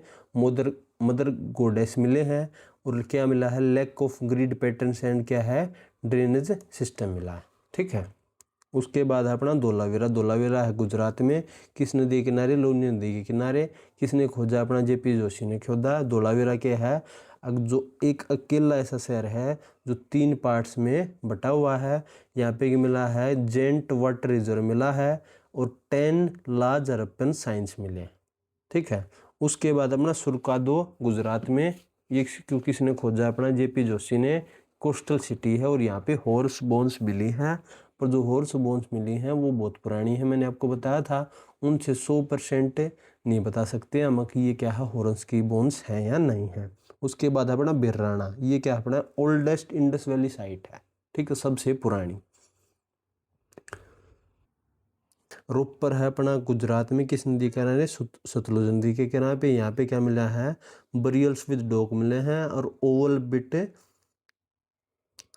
मदर गोडेस मिले हैं, और क्या मिला है? Lack of grid patterns and क्या है? ड्रेनेज सिस्टम मिला है। ठीक है, उसके बाद है अपना धोलावीरा। धोलावीरा है गुजरात में, किस नदी के किनारे? लूनी नदी के किनारे। किसने खोजा? अपना JP जोशी ने खोदा। धोलावीरा क्या है? जो एक अकेला ऐसा शहर है जो 3 पार्ट्स में बटा हुआ है। यहाँ पे मिला है जेंट वाटर रिजर्व मिला है, और 10 लार्ज हड़प्पन साइंस मिले। ठीक है, उसके बाद अपना सुरकादो गुजरात में, ये किसने खोजा? अपना JP जोशी ने। कोस्टल सिटी है, और यहाँ पे हॉर्स बोन्स मिली हैं, पर जो हॉर्स बोन्स मिली हैं वो बहुत पुरानी है। मैंने आपको बताया था उनसे 100% नहीं बता सकते हम कि ये क्या है, हॉर्स की बोन्स हैं या नहीं है। उसके बाद अपना बिर्राना, ये क्या है? अपना ओल्डेस्ट इंडस वैली साइट है। ठीक है, सबसे पुरानी। रोपर है अपना गुजरात में, किस नदी के किनारे? सतलुज नदी के किनारे पे। यहाँ पे क्या मिला है? बरियल्स विद डॉग मिले हैं, और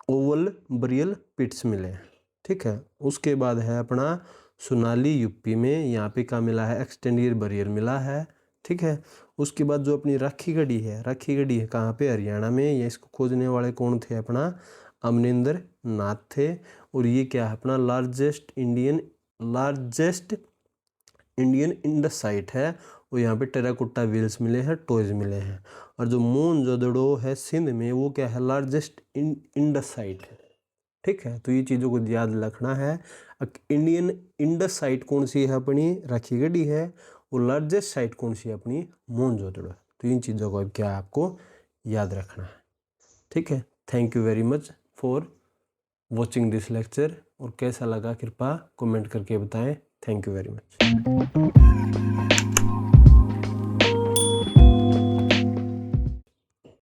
ओवल बरियल पिट्स मिले हैं। ठीक है, उसके बाद है अपना सोनाली यूपी में। यहाँ पे क्या मिला है? एक्सटेंडियर बरियल मिला है। ठीक है, उसके बाद जो अपनी राखी गढ़ी है, राखी गढ़ी है कहाँ पे? हरियाणा में। ये इसको खोजने वाले कौन थे? अपना अमरिंदर नाथ थे। और ये क्या है? अपना लार्जेस्ट इंडियन इंडस साइट है, और यहाँ पे टेराकोटा व्हील्स मिले हैं, टॉयज मिले हैं। और जो मोहनजोदड़ो है सिंध में, वो क्या है? लार्जेस्ट इंडस साइट है। ठीक है, तो ये चीज़ों को याद रखना है। इंडियन इंडस साइट कौन सी है? अपनी राखी गढ़ी है। और लार्जेस्ट साइट कौन सी है? अपनी मोहनजोदड़ो है। तो इन चीज़ों को क्या आपको याद रखना है। ठीक है, thank you very much for watching this lecture. और कैसा लगा कृपया कमेंट करके बताएं। Thank you very much.